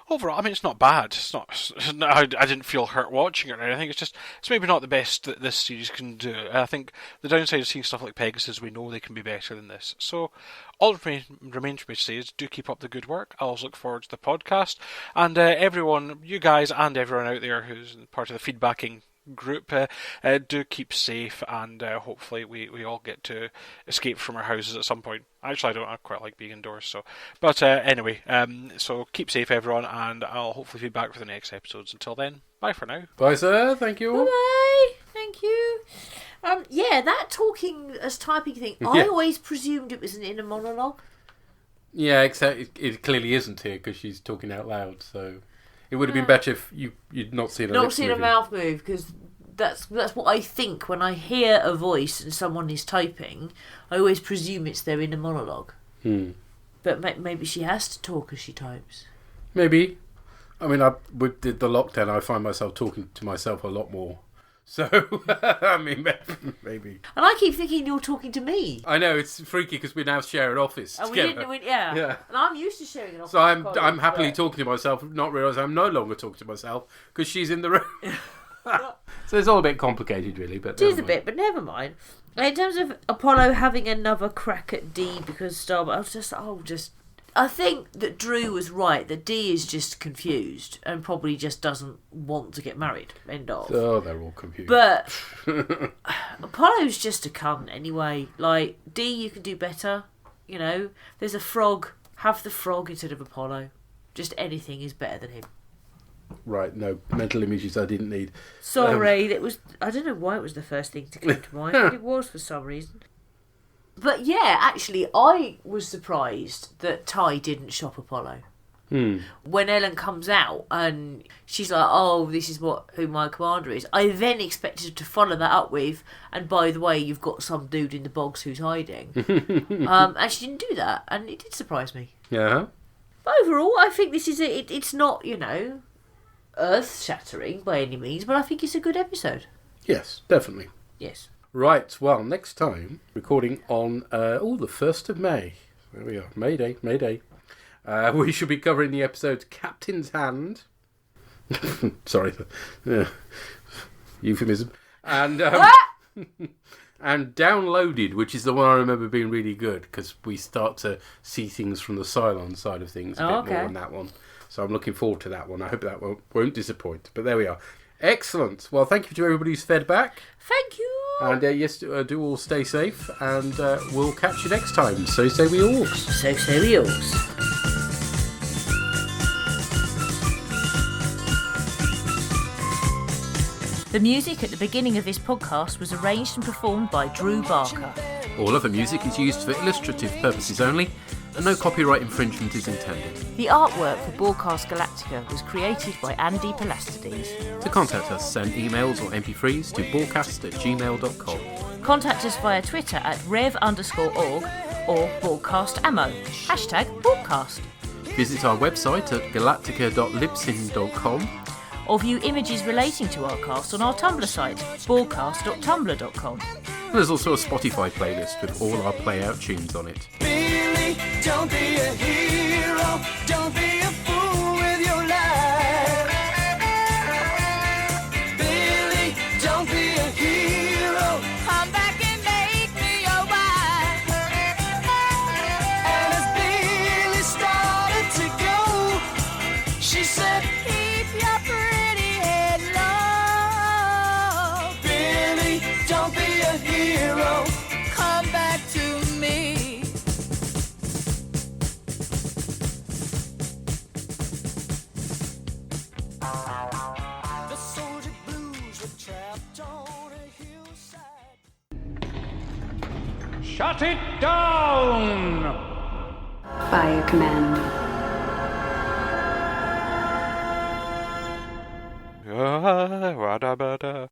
overall, I mean, it's not bad. It's not. I didn't feel hurt watching it or anything. It's maybe not the best that this series can do. I think the downside of seeing stuff like Pegasus, we know they can be better than this. So all that remains for me to say is do keep up the good work. I always look forward to the podcast. And everyone, you guys and everyone out there who's part of the feedbacking group, do keep safe, and hopefully we all get to escape from our houses at some point. Actually, I quite like being indoors, but anyway, so keep safe everyone, and I'll hopefully be back for the next episodes. Until then, bye for now. Bye sir, thank you. Bye, thank you. That talking as typing thing, I always presumed it was an inner monologue. Yeah, except it clearly isn't here, because she's talking out loud, so it would have been better if you'd not seen a mouth move, because that's what I think when I hear a voice and someone is typing. I always presume it's their inner monologue. But maybe she has to talk as she types. Maybe. I mean, with the lockdown, I find myself talking to myself a lot more. So, I mean, maybe. And I keep thinking you're talking to me. I know, it's freaky because we now share an office together. Yeah. And I'm used to sharing an office. So I'm happily talking to myself, not realising I'm no longer talking to myself because she's in the room. So it's all a bit complicated, really. But it is a bit, but never mind. In terms of Apollo having another crack at Dee because Starbuck, I was I think that Drew was right, that Dee is just confused and probably just doesn't want to get married. End of. Oh, they're all confused. But Apollo's just a cunt anyway. Like, Dee, you can do better. There's a frog. Have the frog instead of Apollo. Just anything is better than him. Right, no, mental images I didn't need. Sorry, I don't know why it was the first thing to come to mind, but it was for some reason. But yeah, actually, I was surprised that Ty didn't shop Apollo. When Ellen comes out and she's like, oh, this is who my commander is, I then expected to follow that up with, and by the way, you've got some dude in the bogs who's hiding. And she didn't do that, and it did surprise me. Yeah. But overall, I think this is it's not, earth-shattering by any means, but I think it's a good episode. Yes, definitely. Yes. Right, well, next time, recording on the 1st of May. There we are, May Day. We shall be covering the episode Captain's Hand. Sorry. Euphemism. And and Downloaded, which is the one I remember being really good, because we start to see things from the Cylon side of things a bit more on that one. So I'm looking forward to that one. I hope that won't disappoint. But there we are. Excellent. Well, thank you to everybody who's fed back. Thank you. And yes, do all stay safe, and we'll catch you next time. So say we orcs. So say we orcs. The music at the beginning of this podcast was arranged and performed by Drew Barker. All other music is used for illustrative purposes only, and no copyright infringement is intended. The artwork for Borgcast Galactica was created by Andy Pelastides. To contact us, send emails or MP3s to borgcast@gmail.com. Contact us via Twitter at rev_org or Borgcastammo. #Borgcast. Visit our website at galactica.libsyn.com. Or view images relating to our cast on our Tumblr site, borgcast.tumblr.com. There's also a Spotify playlist with all our play-out tunes on it. Billy, don't be a hero. Don't be a fool with your life. Billy, don't be a hero. Come back and make me your wife. And as Billy started to go, she said, keep your pretty head low. Billy, don't be a hero. Come back to me. The soldier blues were trapped on a hillside. Shut it down! By your command. Ra-da-ba-da.